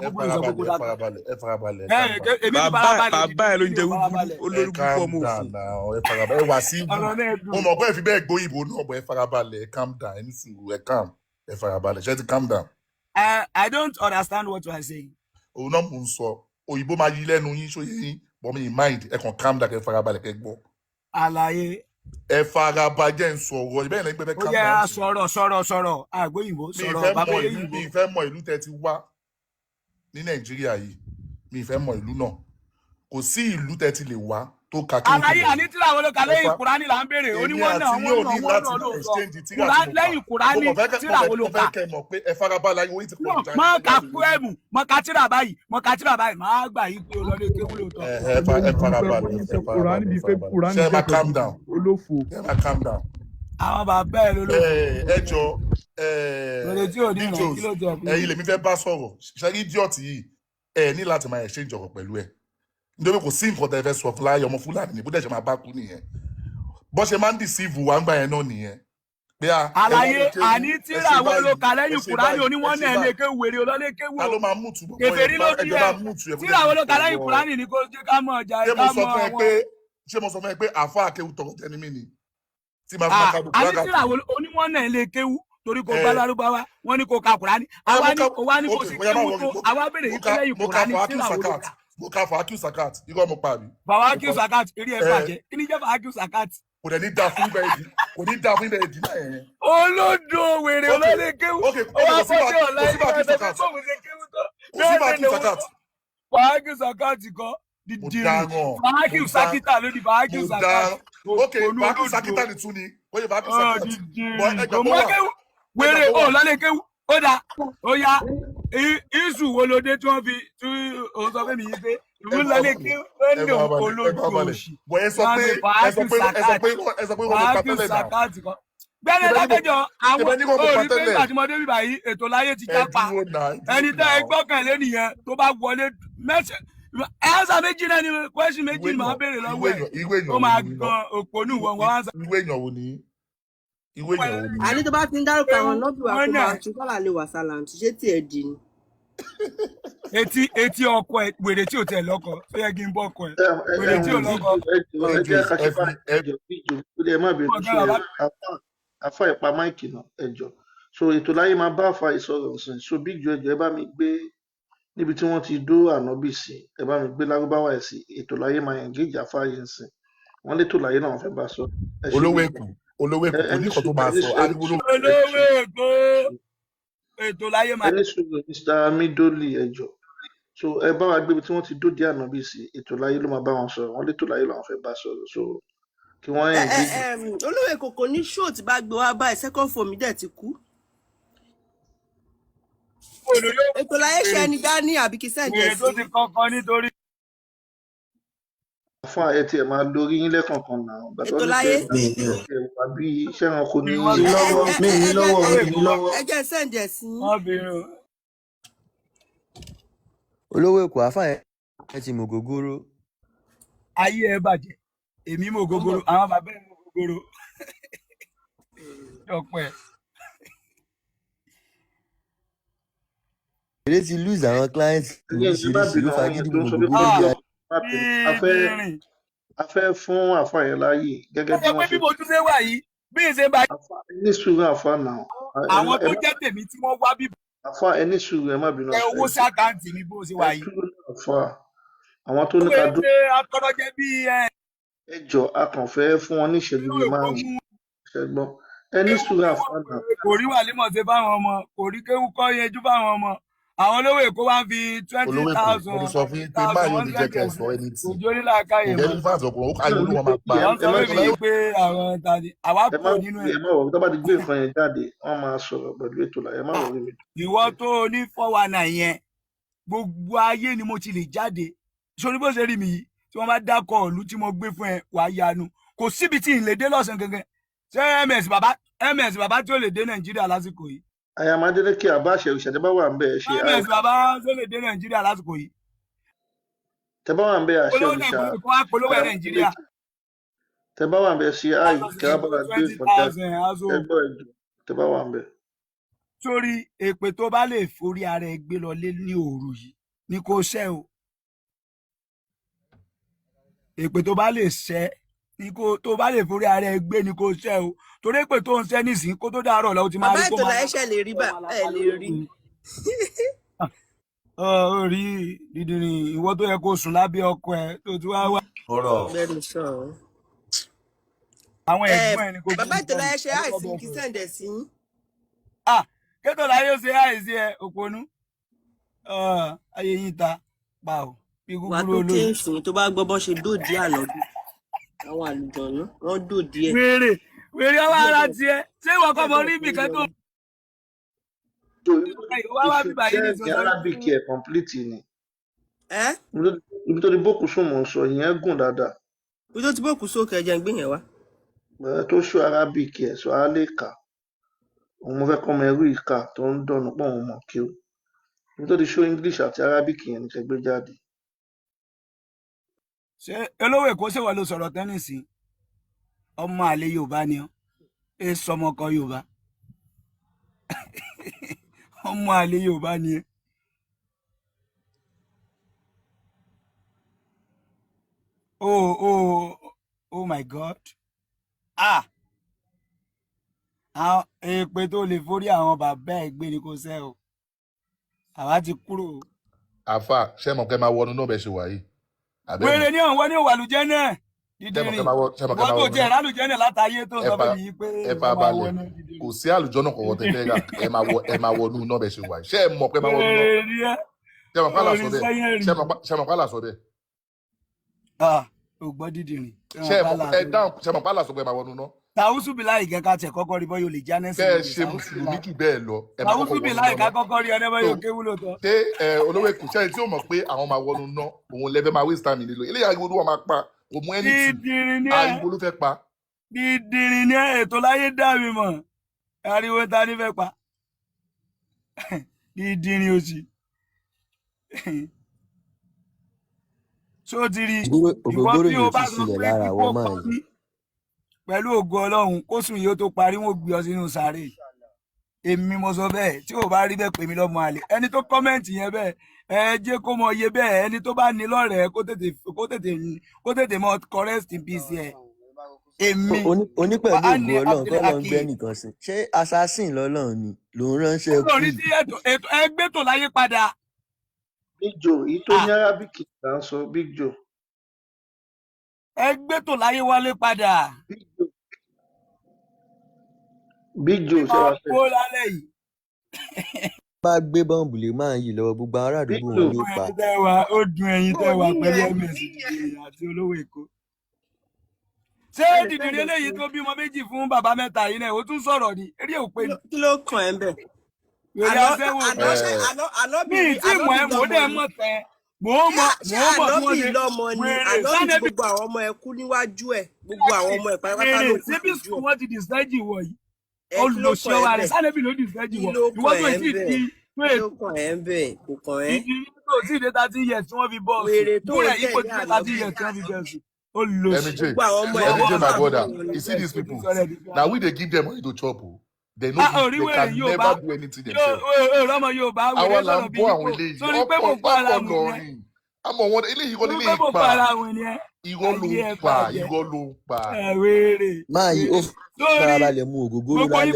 gbogbo ìsọ̀kò kò dáa. ẹ farabalẹ̀. Èmi ti farabalẹ̀. Bàbá ẹ ló ń jẹ olórí púpọ̀ mọ́ òfin. Ẹ farabalẹ̀. Ẹ wà sí ibù. Mo mọ̀ pé ẹ fi bẹ́ẹ̀ gbóyìnbó náà bọ̀ ẹ farabalẹ̀. Ẹ calm down. Ẹ ní sùúrù. Ẹ farabalẹ̀. Ṣé ti calm down? I don't understand what you are saying. Òun náà mò ń sọ. Òyìnbó máa yí lẹ́nu yín ṣó yé yín. But me in mind. Ẹ kàn calm down. Ẹ farabalẹ̀ kẹ́ gbọ́. Àlàyé. Ẹ farabalẹ̀ ń sọ̀rọ̀. Ìbẹ́ẹ̀ ni pé calm down. Ó yẹ sọ̀rọ̀. Àgbóyìnbó sọ̀rọ̀. Bàbá olóyìnbó. Mi ìfẹ́ mọ ìlú tẹ́ ti wá ní Nàìjíríà yìí. Mi ìfẹ́ mọ ìlú náà. Kò sí ìlú tẹ́ ti lè wá tó ka kí. Àlàyé àní tí làwọn olóka lẹ́yìn Kùránì là ń béèrè. Oníwọ̀n náà wọ́n lẹ́yìn Kùránì tí làwọn olóka. Mo fẹ́ kẹ́ mọ̀ pé ẹ farabalẹ̀ ayé wọ́n ti pọ̀ jù. Mọ ka kúrẹ́mù, mọ ka tíra báyìí, máa gbà yí pé olóde kéwú lóòótọ́. Ẹ farabalẹ̀. Ṣé ẹ máa calm down? Ẹ máa calm down. Àwọn bàbá ẹ lólófò. Ẹ jọ kí ló jẹ bí. ẹ̀yin lèmi fẹ́ bá sọ̀rọ̀ ṣe idiot yìí ẹ ní láti máa exchange ọ̀rọ̀ pẹ̀lú ẹ nítorí kò sí nǹkan tẹ́ fẹ́ sọ fún láyé ọmọ Fúlàní ní bó dẹ̀ ṣe máa bá kú nìyẹn bó ṣe máa ń deceive wa ń gbà yẹn náà nìyẹn. Àlàyé àní tíra àwọn olóka lẹ́yìn Kùránì oníwọ̀n náà lè ké wèrè olólèké wò. ta ló máa mú tu gbogbo kèfèrí ló di ẹ tíra àwọn olóka lẹ́yìn Kùránì ní kó jẹ́ ká mọ̀ ọjà ẹ̀ ká mọ̀ àwọn. ṣé mo sọ fún ẹ pé àfa akéwù tọkọ tẹni mí ni tí máa fún akábù. àní tíra àwọn oníwọ̀n náà lè kéwù torí kò bá lárúbáwá wọn ní kò ka Kùránì àwa ní kò sí kéwù tó àwa bèrè yìí tó lẹ́yìn Kùránì tíra àwọn olóka. mo ka Fàákì Sakat irọ́ mo pa mi. Fàákì Sakat eré ẹ̀ bàjẹ́ kí ni jẹ́ Fàákì Sakat. kò dẹ̀ ní da fún ibẹ̀ ìdí kò ní da fún ibẹ̀ ìdí náà yẹn. olódò wèrè olóde kéwù. kò sí Fàákì Sakat. Fàákì Sakat kọ́ dìdìrì Fàákì Sakita ló di Fàákì Sakat. Fàákì Sakita ni tún ni wọ́n yẹ Fàákì Sakat. wèrè olóde kéwù ó dà ó yá isu wo ló dé tí wọ́n fi tí òun sọ fún mi yìí pé ìlú lọlé kí ó ní olójú òṣì ẹ sọ pé Fàákì Sakat kan. Bẹ́ẹ̀ni lágbẹ́jọ́ àwọn òòrí pé nígbà tí mo dé bíbá yìí ètò láyé ti jápa ẹni tẹ́ ẹ gbọ́kànlé nìyẹn tó bá wọlé ẹ̀ẹ́sà méjì náà ni kwẹ́sì méjì ni màá béèrè lọ́wọ́ ẹ̀ ó máa gan òpónú wọn wá. ìwé èèyàn wo ni. àní tó bá ti ń dárúkọ àwọn nọ́ọ̀bù wa kó máa tún kọ́là lè wà sálàǹtì ṣé tí ẹ dì ní. etí ọkọ ẹ wèrè tí ò tẹ lọkọ tó yẹ kí n bọ ọkọ ẹ wèrè tí ò lọkọ. ẹ má bẹ̀rù ṣe àfa ìpa máìkì náà ẹjọ so ètò láyé máa bá àfa ìsọ̀rọ̀ ọ̀sìn so Big Joe ẹjọ ẹ bá mi gbé níbi tí wọ́n ti dó ànábì sí ẹ bá mi gbé lárúbáwá ẹ sí ètò láyé máa engage àfa yẹn sìn wọ́n létò láyé náà wọ́n fẹ́ bá sọ. olówó èkó oníkan tó máa sọ olówó èkó ètò láyé máa. ẹni sùn Mr. Midoli ẹjọ so ẹ bá wa gbé ibi tí wọ́n ti dóde ànábì sí ètò láyé ló máa bá wọn sọ̀rọ̀ wọ́n létò láyé làwọn fẹ́ bá sọ̀rọ̀ so kí wọ́n olówó èkó kò ní ṣó tí bá gbé wá báyìí second form dẹ̀ ti kú. ètò láyé ṣe ẹni dání àbí kí sẹ́ǹdẹ̀ sí. tó ti kọ́kọ́ nítorí. fún ààyè tí ẹ máa lórí yín lẹ́kọ̀ọ̀kan náà. ètò láyé. àbí iṣẹ́ wọn kò ní. mi lọ́wọ́. ẹ jẹ́ sẹ́ǹdẹ̀ sí. olówó èkó àfà ẹ ti mọ gògóró. ayé ẹ bàjẹ́ èmi mọ gògóró àwọn bàbá ẹ mọ gògóró. ọpẹ́. eré ti lose àwọn clients oríṣiríṣi ló fagídí mọ gògóró bí a fẹ́ fún àfa yẹn láàyè gẹ́gẹ́ bí wọ́n ṣe. bí mo tún ṣe wà yìí bí n ṣe bá. ní sùúrù àfa náà. àwọn tó jẹ́ tèmi tí wọ́n wá bí. àfa ẹni sùúrù ẹ má bínú. ẹ owó sí àkáǹtì mi bó ṣe wà yìí. àfa àwọn tó ní ká dúró. ṣé akọ́rọ́jẹ́ bí ẹ. ẹ jọ a kàn fẹ́ fún wọn ní ìṣẹ́jú bíi márùn-ún ṣẹgbọ́n ẹni sùúrù àfa náà. kò rí wàlímọ̀ ṣe fáwọn ọmọ kò rí kéwú kọ́ yẹjú fáwọn ọmọ àwọn olówó èkó wá ń fi 20,000 olówó sọ fún yín pé báyìí ò ní jẹ́ kẹ́ ẹ sọ ẹni tí òjò nílà káyè mọ́ ìjẹ́ fáàtì ọkùnrin ó káyọ̀ olú wọn máa pa wọ́n sọ fún mi pé àwọn tàbí àwa kò nínú ẹ̀. ẹ má wọ̀ tó bá ti gbé nǹkan yẹn jáde wọ́n máa sọ̀rọ̀ pẹ̀lú ètò láyé má wọ̀ rí. ìwọ tó o ní 419 yẹn gbogbo ayé ni mo ti lè jáde sórí bó ṣe rí mi yìí tí wọ́n bá dákọ̀ ọ̀lú tí mo gbé fún ẹ wàá yanu kò síbi tí ì lè dé lọ́sàn gangan ṣé ms bàbá tí ó lè dé Nàìjíríà lásìkò yìí. Ayamadele kí àbáṣe ìṣẹ̀dá wà ń bẹ̀ ṣe. ms bàbá tó lè dé Nàìjíríà lásìkò yìí. tẹ́bá wà ń bẹ̀ àṣẹ òrìṣà. polówó Nàìjíríà. tẹ́bá wà ń bẹ̀ ṣe àì kí a bára gbé ìfọ̀tẹ́ ẹgbọ́ ẹ̀jọ̀ tẹ́bá wà ń bẹ̀. sórí èpè tó bá lè forí ara ẹ gbé lọ lé ní òru yìí ni kò ṣẹ́ o èpè tó bá lè ṣẹ́ ni kò tó bá lè forí ara ẹ gbé ni kò ṣẹ́ o torí èpè tó ń ṣẹ́ nísìnyí kó tó dàárọ̀ lọ́wọ́ ti máa rí kó máa. bàbá Ìtòláyé ṣe lè rí bá ẹ lè rí. Orí dídìrín ìwọ tó yẹ kó sùn lábẹ́ ọkọ ẹ tó ti wá wá. bẹ́ẹ̀ni sọ. àwọn ẹ̀gbọ́n ẹ ni kò. bàbá Ìtòláyé ṣe àìsí kí sẹ́ǹdẹ̀ sí yín. Kétòláyé ṣe àìsí ẹ òpònú ayé yín ta pa ò bí wà gúgúrú tó olóyè. kéèsì tó bá gbọ́ bọ́ ṣe dòdì ànábì àwọn àlùjọ̀nú wọ́n dòdì ẹ̀. wèrè ọwọ́ ara tiẹ̀ ṣé ìwọ kọ́ mọ rí ibì kan tó. Arabic ẹ̀ complete ni. Ibi tó di bókù sùn mọ̀ ń sọ ìyẹn gùn dáadáa. Ibi tó ti bókù sókè ẹ̀jẹ̀ ń gbé yẹn wá. Tó ṣó Arabic ẹ̀ sọ á lè kà. Òun mo fẹ́ kọ́ ọmọ ẹrú ìka tó ń dọ̀nù pọ̀ òun mọ̀ kí o. Ibi tó di ṣó English àti Arabic yẹn ní kẹ́ gbé jáde. Ṣé olówó Èkó ṣèwọ ló sọ̀rọ̀ tẹ́nìsì ọmọ àlè Yorùbá ni ọ́ ẹ sọmọ kan Yorùbá ọmọ àlè Yorùbá ni ẹ. Oh my God. Àwọn èpè tó lè forí àwọn bàbá ẹ̀ gbé ni kò ṣe o. Àwa ti kúrò. Àfà ṣé mọ̀ kẹ́ máa wọnú náà bẹ́ẹ̀ ṣe wà yìí. Wèrè ní ọ̀wọ́ ní òwàlùjẹ́ náà. Dídìrín wọ́n tó jẹ́ ìrálùjẹ́ náà látàyé tó sọ fún mi pé ẹ bá balẹ̀ kò sí àlùjọ náà kọ̀wọ́ tẹ́lẹ̀ rà ẹ máa wọnú náà bẹ́ẹ̀ ṣe wà yìí. Ṣé ẹ mọ̀ pé máa wọnú náà? Ṣé mọ̀ pálá sọ bẹ́ẹ̀? O gbọ́ Dídìrín. Ẹ dáhùn ṣé mọ̀ pálá sọ pé máa wọnú náà? Tàwùsù bí láì kẹ́kẹ́ tẹ̀ kọ́kọ́ rí bọ́ yóò lè já nẹ́sìn. Bẹ́ẹ̀ ṣe mùsùlùmí jù bẹ́ẹ̀ lọ. Tàwùsù bí láì ká kọ́kọ́ rí ọdẹ bọ́ yóò kéwú lóòótọ́. Ṣé olówó Èkó ṣe tí ó mọ̀ pé àwọn máa wọnú náà òun lẹ́fẹ̀ẹ́ máa waste time nílò eléyà ariwo ló wà máa pa òun ẹni tí ariwo ló fẹ́ pa. Dídìrín ní ètò láyé dá mi mọ̀ ariwo ta ni fẹ́ pa Dídìrín òsì. Ṣó ti rí ìwọ tí o bá sọ pé kíkó kọ́ ní pẹ̀lú ògo Ọlọ́run kó sùn yìí ó tó parí wọn gbé ọ sínú sàárè èmi mo sọ bẹ́ẹ̀ tí ò bá rí bẹ́ẹ̀ pè mí lọ́mọ àlè ẹni tó kọ́mẹ́ǹtì yẹn bẹ́ẹ̀ ẹ jẹ́ kó mọ iye bẹ́ẹ̀ ẹni tó bá ní lọ́rẹ̀ẹ́ kó tètè mọ correct peace ẹ̀ èmi. onípẹ̀lú ògo Ọlọ́run kọ́ ló ń gbé nìkan sí ṣé assassin lọ́lọ́run ni lòun ránṣẹ́ kú. nítorí tí ẹgbẹ́ tó láyé padà. Big Joe èyí tó ní Arabic là ń sọ Big Joe. Ẹgbẹ́ tó láyé wálé padà. Big Joe ṣe wá fẹ́. Kó lálẹ́ yìí. Bá gbé bọ́ǹbù lè máa yí lọ́wọ́ gbogbo ará àdúgbò wọn ló pa. Ó dùn ẹ̀yin tẹ́ wà pẹ̀lú MS àti olówó Èkó. Ṣé Dídìrín eléyìí tó bímọ méjì fún bàbá mẹ́ta yìí náà ó tún sọ̀rọ̀ ni eré òpè ni. Kí ló kàn ẹ́ bẹ̀? Mi tí mọ̀ ẹ́ mọ̀ ó dẹ̀ mọ̀ tẹ́. Mo mọ̀ tí wọ́n ṣe lọ́mọ ni ànábì gbogbo àwọn ọmọ ẹ kú níwájú ẹ̀ gbogbo àwọn ọmọ ẹ pátápátá ló kú síbi sùn wọ́n ti dìsẹ́jì wọ̀ yìí olùlọ́sọ wa rẹ̀ sánẹ́bì ló dìsẹ́jì wọ̀ ìwọ́n tó ti di pé kò kàn ẹ́ bẹ́ẹ̀ kò kàn ẹ́. ìdí tó ti dé 30 years tí wọ́n fi bọ́ wèrè tó yìí kò ti dé 30 years tí wọ́n fi bẹ̀ sùn olùlọ́sọ. gbogbo àwọn ọmọ ẹ my brother you see these people na we dey give them money to chop o. They know they can never do anything themselves. Àwọn là ń bọ́ àwọn eléyìí ọkọ̀ lọ́rin. Àmọ́ wọn eléyìí kọ́ nílé ìpa. Irọ́ ló ń pa. Máa yí ó farabalẹ̀ mu ògógóró lálẹ́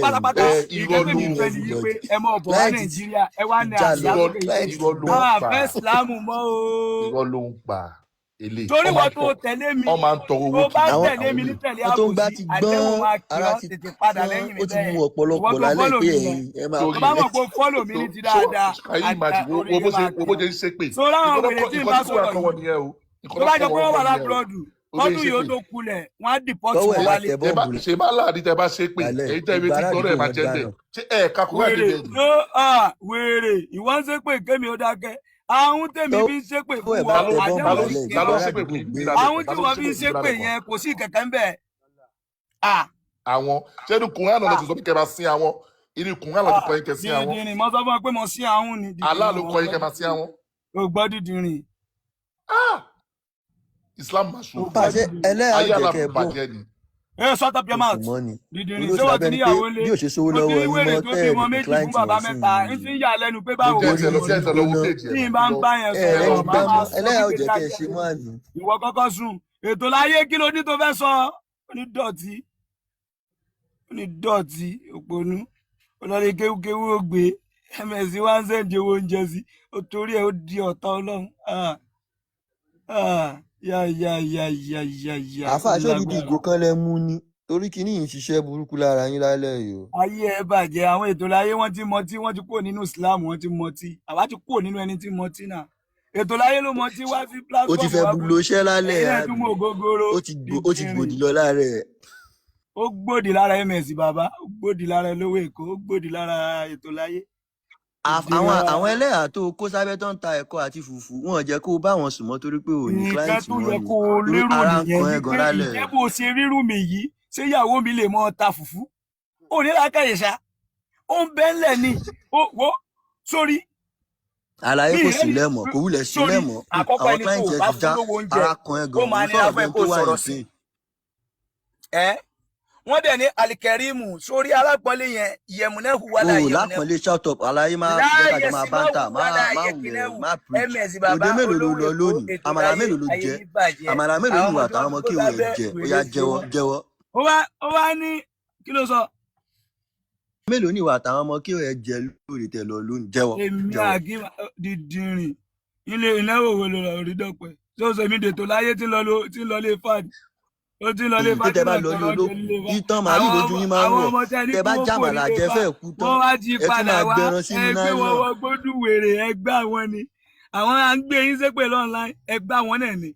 yìí. Irọ́ ló ń pa. Ẹ mọ̀ bọ̀ wá Nàìjíríà ẹ wá ní àṣà irọ́ ló ń pa. Fẹ́ Ìsìlámù mọ́ o. Irọ́ ló ń pa. Torí wọ́n tó tẹ̀lé mi wọ́n máa ń tọrọ owó kí àwọn tẹ̀lé mi ní tẹ̀lé àbòsí àdéhùn máa kí ọ́ tètè padà lẹ́yìn mi bẹ́ẹ̀. ó ti mú ọ̀pọ̀lọpọ̀ lálẹ́ pé ẹ̀yin ẹ máa kọ́ bá mọ̀ pé fọ́lò mi ní ti dáadáa. wo bó ṣe ń ṣépè. so láwọn wèrè tí ì bá sọ̀rọ̀ yìí tó bá jọ pé wọ́n wà lábúrọ̀dù kọ́dún yìí ó tó kulẹ̀ wọ́n á dìpọ́tì wọn wálé. ṣe má láàrin tẹ bá ṣépè èyí tẹ́ ibi tí gbọ́dọ̀ ẹ̀ máa jẹ́ bẹ́ẹ̀ ṣé ẹ̀ kakú wá dé bẹ́ẹ̀ ni. wèrè ìwọ ń ṣépè kémi ó dákẹ́ àwọn tèmi bí ń ṣépè fún wọn àwọn tí wọn bí ń ṣépè yẹn kò sí kẹ̀kẹ́ ń bẹ̀. àwọn ṣẹ́nu kùnrin àná lọ ti sọ pé kẹ́ máa sin àwọn inú kùnrin àná ti kọ́ yín kẹ́ sí àwọn. Dídìrín mo sọ fún ọ pé mo sí àwọn ni. Allah ló kọ́ yín kẹ́ máa sí àwọn. o gbọ́ Dídìrín. Islam máa ṣòro pàṣẹ ẹlẹ́yà ayé jẹ̀kẹ́ bọ́ alábàjẹ́ ni Hey, shut up your mouth. Dídìrín ṣé wọ́n ti níyàwó lé? Mo ti ní wèrè tó bímọ méjì fún bàbá mẹ́ta. N ti ń yà lẹ́nu pé báwo ni tí n bá ń bá yẹn sọ̀rọ̀ bàbá máa sọ wípé kájẹ́ ìwọ kọ́kọ́ sùn. Ètò láyé kí ló ní tó fẹ́ sọ? Onídọ̀tí òpònú. Olórí kéwúkéwú ó gbé. MS wá ń sẹ́ǹdì owó oúnjẹ sí. Ó torí ẹ̀ ó di ọ̀tá Ọlọ́run. Àfà ṣó dídí ìgò kan lẹ mú ni torí kíní yìí ń ṣiṣẹ́ burúkú lára yín lálẹ́ yìí o. Ayé ẹ bàjẹ́ àwọn ètò láyé wọ́n ti mọtí wọ́n ti kúrò nínú Islam wọ́n ti mọtí àwa ti kúrò nínú ẹni tí mọtí náà. Ètò láyé ló mọtí wá sí platform. Ó ti fẹ́ bulo iṣẹ́ lálẹ́ ó ti gbòdì lọ lára ẹ̀. Ó gbòdì lára MS bàbá ó gbòdì lára olówó Èkó ó gbòdì lára ètò láyé. Àwọn ẹlẹ́yà tó kó sábẹ́ tó ń ta ẹ̀kọ́ àti fùfú wọn jẹ́ kó bá wọn sùn mọ́ torí pé ò ní client wọn ni torí ara ń kan ẹ̀gàn lálẹ́. Ìjẹ́ bó ṣe rírù mi yìí ṣé ìyàwó mi lè mọ ta fùfú? Ò ní lákàyè ṣá ó ń bẹ́ńlẹ̀ ni ó wò sórí. Àlàyé kò sí lẹ́mọ̀ kò wúlẹ̀ sí lẹ́mọ̀ àwọn client ẹ̀ ti já ara kan ẹ̀gàn ó sọ̀rọ̀ tó wà ní sí. Wọ́n dẹ̀ ní alikẹ́rìmù sórí alápọ̀lé yẹn yẹmúnẹ́hù wà láyé. O lápọ̀lé shout up àlàyé máa bẹ́ẹ̀ máa bá ń tà máa preach. Òde mélòó ló lọ lónìí? Àmàlà mélòó ló jẹ? Àmàlà mélòó ló wà táwọn ọmọ kí wọ́n jẹ? Ó yá jẹ́wọ́. Ó wá ní kí ló sọ? Mélòó ni ìwà táwọn ọmọ kí wọ́n jẹ lórí tẹ̀ lọ lónìí? Jẹ́wọ́. Èmi àgí dídìrín ilé ìnáwó wo ló lọ rí dọ́pẹ́? Ṣé o sọ mi dètò láyé tí ń lọ lé fàdí? Ó ti lọ lé fàdí. Tẹ́ bá lọ lé olóko ìtàn màálù lójú yín máa ń wọ̀. Tẹ́ bá jàmàlà jẹ fẹ́ kú tán. Ẹ tún máa gbẹran sínú náírà. Ẹgbẹ́ wọn gbódùn wèrè ẹgbẹ́ àwọn ni. Àwọn à ń gbé yín sépè online ẹgbẹ́ àwọn náà ni.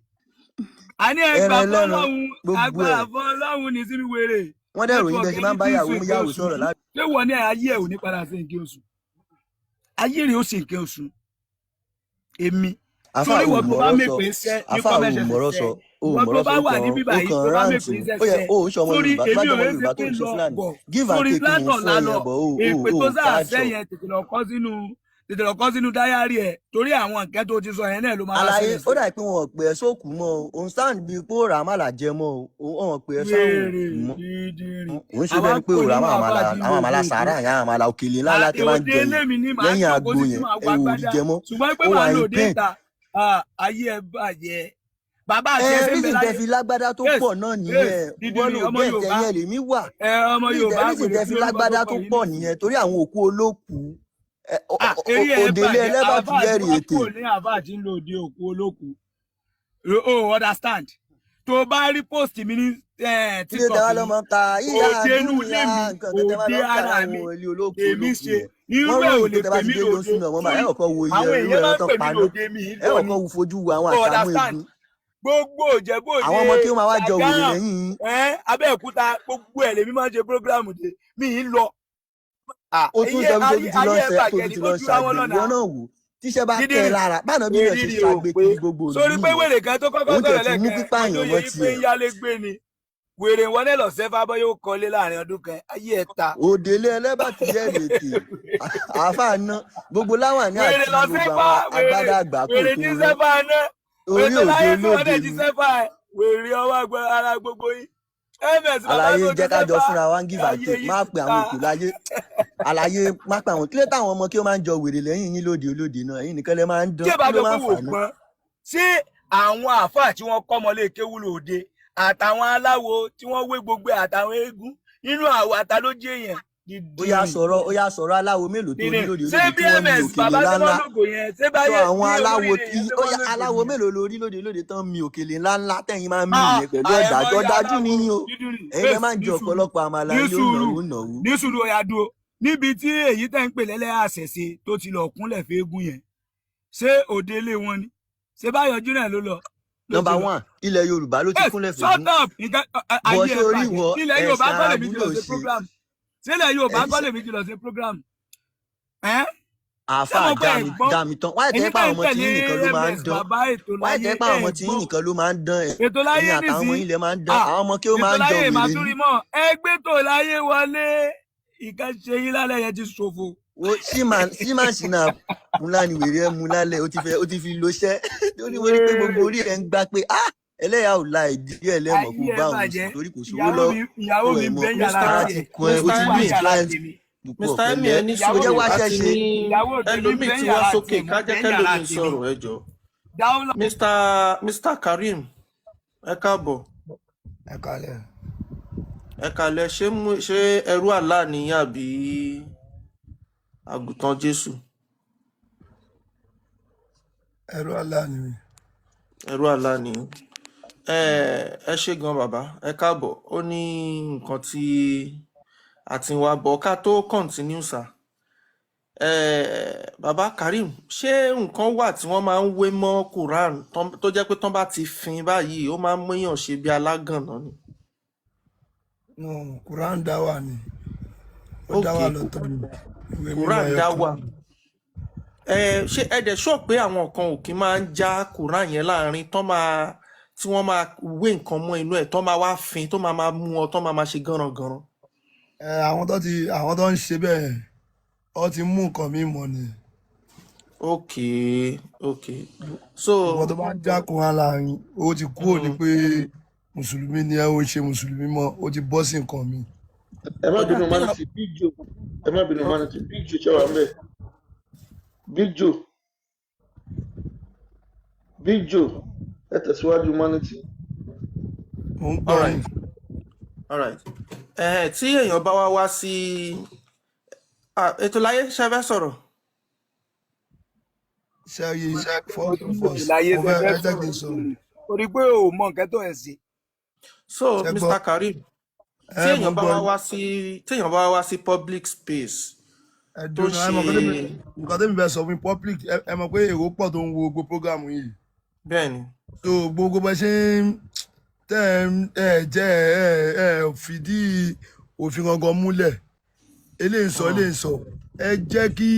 Àní ẹgbà fọlọ́hún ní sínú wèrè. Wọ́n dẹ̀ ròyìn bẹ́ẹ̀ ṣe máa ń bá yàwó sọ̀rọ̀ láti. Ṣé wọ́n ní ayé ẹ̀ ò ní padà sí nǹkan oṣù? Ayé rẹ̀ ó sì nǹkan oṣù. Èmi. Àfà ò mọ̀rọ̀ sọ. Wọ́n tó bá wà níbí báyìí tó bá mẹ́pẹ́ iṣẹ́ sẹ́ sórí èmi ò rẹ́ ṣe pé lọ bọ̀ sórí platform lálọ́ èpè tó sáà sẹ́yìn tètè lọ kọ́ sínú dáyárì ẹ̀ torí àwọn nǹkan tó ti sọ yẹn náà ló máa ṣẹlẹ̀ sí. Àlàyé ó dà pé wọn ò pè ẹ́ sóòkù mọ́ o òun sáà bíi pé òòrà àmàlà jẹ mọ́ o wọn ò pè ẹ́ sáwọn mọ́ òun ṣe bẹ́ẹ̀ ni pé òòrà àwọn àmàlà sàárà yẹn àwọn àmàlà òkèlè ńlá láti máa ń jẹ lẹ́yìn àgbo yẹn ẹ wò rí jẹ mọ́ ó wà ní pẹ́ẹ́n. Ayé ẹ bàjẹ́ bàbá àti ẹsẹ ń bẹ láyé. Ẹ̀rí sì lágbádá tó pọ̀ náà nìyẹn. Wọ́n lò bẹ́ẹ̀ tẹ̀yẹ lèmi wà. Ẹ̀rí sì tẹ̀ fi lágbádá tó pọ̀ nìyẹn torí àwọn òkú olókù. Òdèlé ẹlẹ́bà ti lẹ́rì ètè. Àbá ní àbá àti ń lo òde òkú olókù. O understand? Tó bá rí post mi ní TikTok òde inú ilé mi òde ara mi èmi ṣe irú ẹ̀ ò lè pè mí lòde. Àwọn èèyàn máa ń pè mí lòde mi. Ẹ ọkọ̀ wo fojú wo àwọn àtàwọn ègún. Gbogbo òjẹ̀bú òde àwọn ọmọ tí ó máa wá jọ wèrè lẹ́yìn. Abẹ́òkúta gbogbo ẹ̀ lèmi máa ń ṣe prógráàmù dé mi ì lọ. Ó tún sọ wípé tó ti lọ ṣàgbé ìwọ náà wò tíṣẹ́ bá tẹ̀ ẹ́ lára báná bí yóò ṣe ṣàgbé kiri gbogbo òní. Sórí pé wèrè kan tó kọ́kọ́ sọ̀rọ̀ lẹ́kẹ̀ẹ́ ọjọ́ yẹn pé ń yálé gbé ni wèrè wọn náà lọ sẹ́fà bọ́ yóò kọ́lé láàrin ọdún kan ayé ẹ̀ ta. Òdèlé ẹlẹ́bà ti yẹ lèkè àfààná gbogbo láwàní àti gbogbo àwọn agbádá àgbà kò tó rẹ orí òde olóde ni wèrè ọwọ́ ara gbogbo yín. Àlàyé jẹ́ ká jọ fúnra wa ń give and take má pe àwọn òkú láyé àlàyé má pe àwọn kílé táwọn ọmọ kí ó máa ń jọ wèrè lẹ́yìn yín lóde olóde náà ẹ̀yin nìkan lè máa ń dán kí ló máa ń fà náà. Ṣé àwọn àáfàá tí wọ́n kọ́ ọmọlé kéwú lóde àtàwọn aláwo tí wọ́n wé gbogbo àtàwọn eégún nínú àwọ̀ àtàlójì èèyàn. Ó yá sọ̀rọ̀ aláwo mélòó tó ní lóde olóde tí wọ́n ní òkèlè ńláńlá sọ àwọn aláwo mélòó lórí lóde olóde tán mi òkèlè ńláńlá tẹ̀yìn máa ń mí ìyẹn pẹ̀lú ọ̀dájọ́ dájú níyìn o ẹ̀yin lè máa ń jẹ ọ̀pọ̀lọpọ̀ àmàlà yóò náwó. Ní sùúrù ọ̀yà dúró níbi tí èyí tẹ̀ ń pè lẹ́lẹ́ àṣẹ̀ṣe tó ti lọ kúnlẹ̀ fẹ́ẹ́gùn yẹn ṣé òde ilé wọn ni ṣé Báyọ̀jú náà ló lọ. Number 1 ilẹ̀ Yorùbá ló ti kúnlẹ̀ fẹ́ẹ́gùn bọ́ sórí ìwọ ẹ̀sán àbúlò sí sílẹ̀ Yorùbá kọ́ lèmi ti lọ sí program. Àfà dàmí tán wáyé tẹ́ pa àwọn ọmọ tí yín nìkan ló máa ń dán wáyé tẹ́ pa àwọn ọmọ tí yín nìkan ló máa ń dán ètò láyé ẹ̀yin àtàwọn ọmọ yín lè máa ń dán àwọn ọmọ kí ó máa ń jọ wèrè ní. ẹgbẹ́ tó láyé wọlé ìkànṣe yín lálẹ́ yẹn ti ṣòfò. símáàsì náà múlá ni wèrè ẹ̀ mú lálẹ́ ó ti fi lo ṣẹ́ torí wọ́n rí pé gbogbo orí ẹ̀ ń gbá pé ẹlẹ́yà ò la ìdí ẹ̀ lẹ́mọ̀ kó bá òun sùn torí kò sówó lọ ìyàwó mi bẹ́ yàrá ti kún ẹ ó ti ní client púpọ̀ pẹ̀lẹ́ ọjọ́ wá ṣẹ̀ṣẹ̀ ẹlòmíì tí wọ́n sókè kájẹ́kẹ́ lómi sọ̀rọ̀ ẹjọ́ Mr. Karim ẹ káàbọ̀. ẹ kálẹ́. ẹ kálẹ́ ṣé ẹrú Allah nìyí àbí àgùntàn Jésù? ẹrú Allah ni mi. ẹrú Allah ni ẹ ṣé gan bàbá ẹ káàbọ̀. Ó ní nǹkan tí a ti wá bọ̀ ká tó continue sir. Bàbá Karim ṣé nǹkan wà tí wọ́n máa ń wé mọ́ Quran tó jẹ́ pé tán bá ti fin báyìí ó máa ń múyàn ṣe bí alágànná ni? No, Quran dá wà ni. Ó dá wà lọ́tọ̀ ni. Quran dá wà. Ṣé ẹ dẹ̀ sọ pé àwọn kan ò kí máa ń já Quran yẹn láàrin tí wọ́n máa wé nǹkan mọ́ inú ẹ̀ tán máa wá fin tó máa mú ọ tán máa ṣe gánran-gánran? Àwọn tó ń ṣe bẹ́ẹ̀ ọ ti mú nǹkan mi mọ̀ ni. Okay. So ìwọ tó bá ń já Quran láàrin ó ti kúrò ní pé mùsùlùmí ni ẹ ò ṣe mùsùlùmí mọ́ ó ti bọ́ sí nǹkan mi. ẹ má bínú máa ti Big Joe ṣe wà ń bẹ̀. Big Joe ẹ tẹ̀síwájú mánítì. mo ń gbọ́ yín. All right. Tí èèyàn bá wá sí ètò láyé ṣe fẹ́ sọ̀rọ̀. ṣe yí fọ́ọ̀tù fọ́ọ̀sì láyé mo fẹ́ jẹ́ kí n sọ̀rọ̀. torí pé o mọ nǹkan tó ẹ̀ sí. So Mr. Karim tí èèyàn bá wá sí public space tó ṣe. nǹkan tẹ́mi fẹ́ sọ fún public ẹ mọ̀ pé èrò pọ̀ tó ń wo gbogbo program yìí. Bẹ́ẹ̀ni. so gbogbo bá ṣe ń fìdí òfin gangan múlẹ̀ eléyìí sọ ẹ jẹ́ kí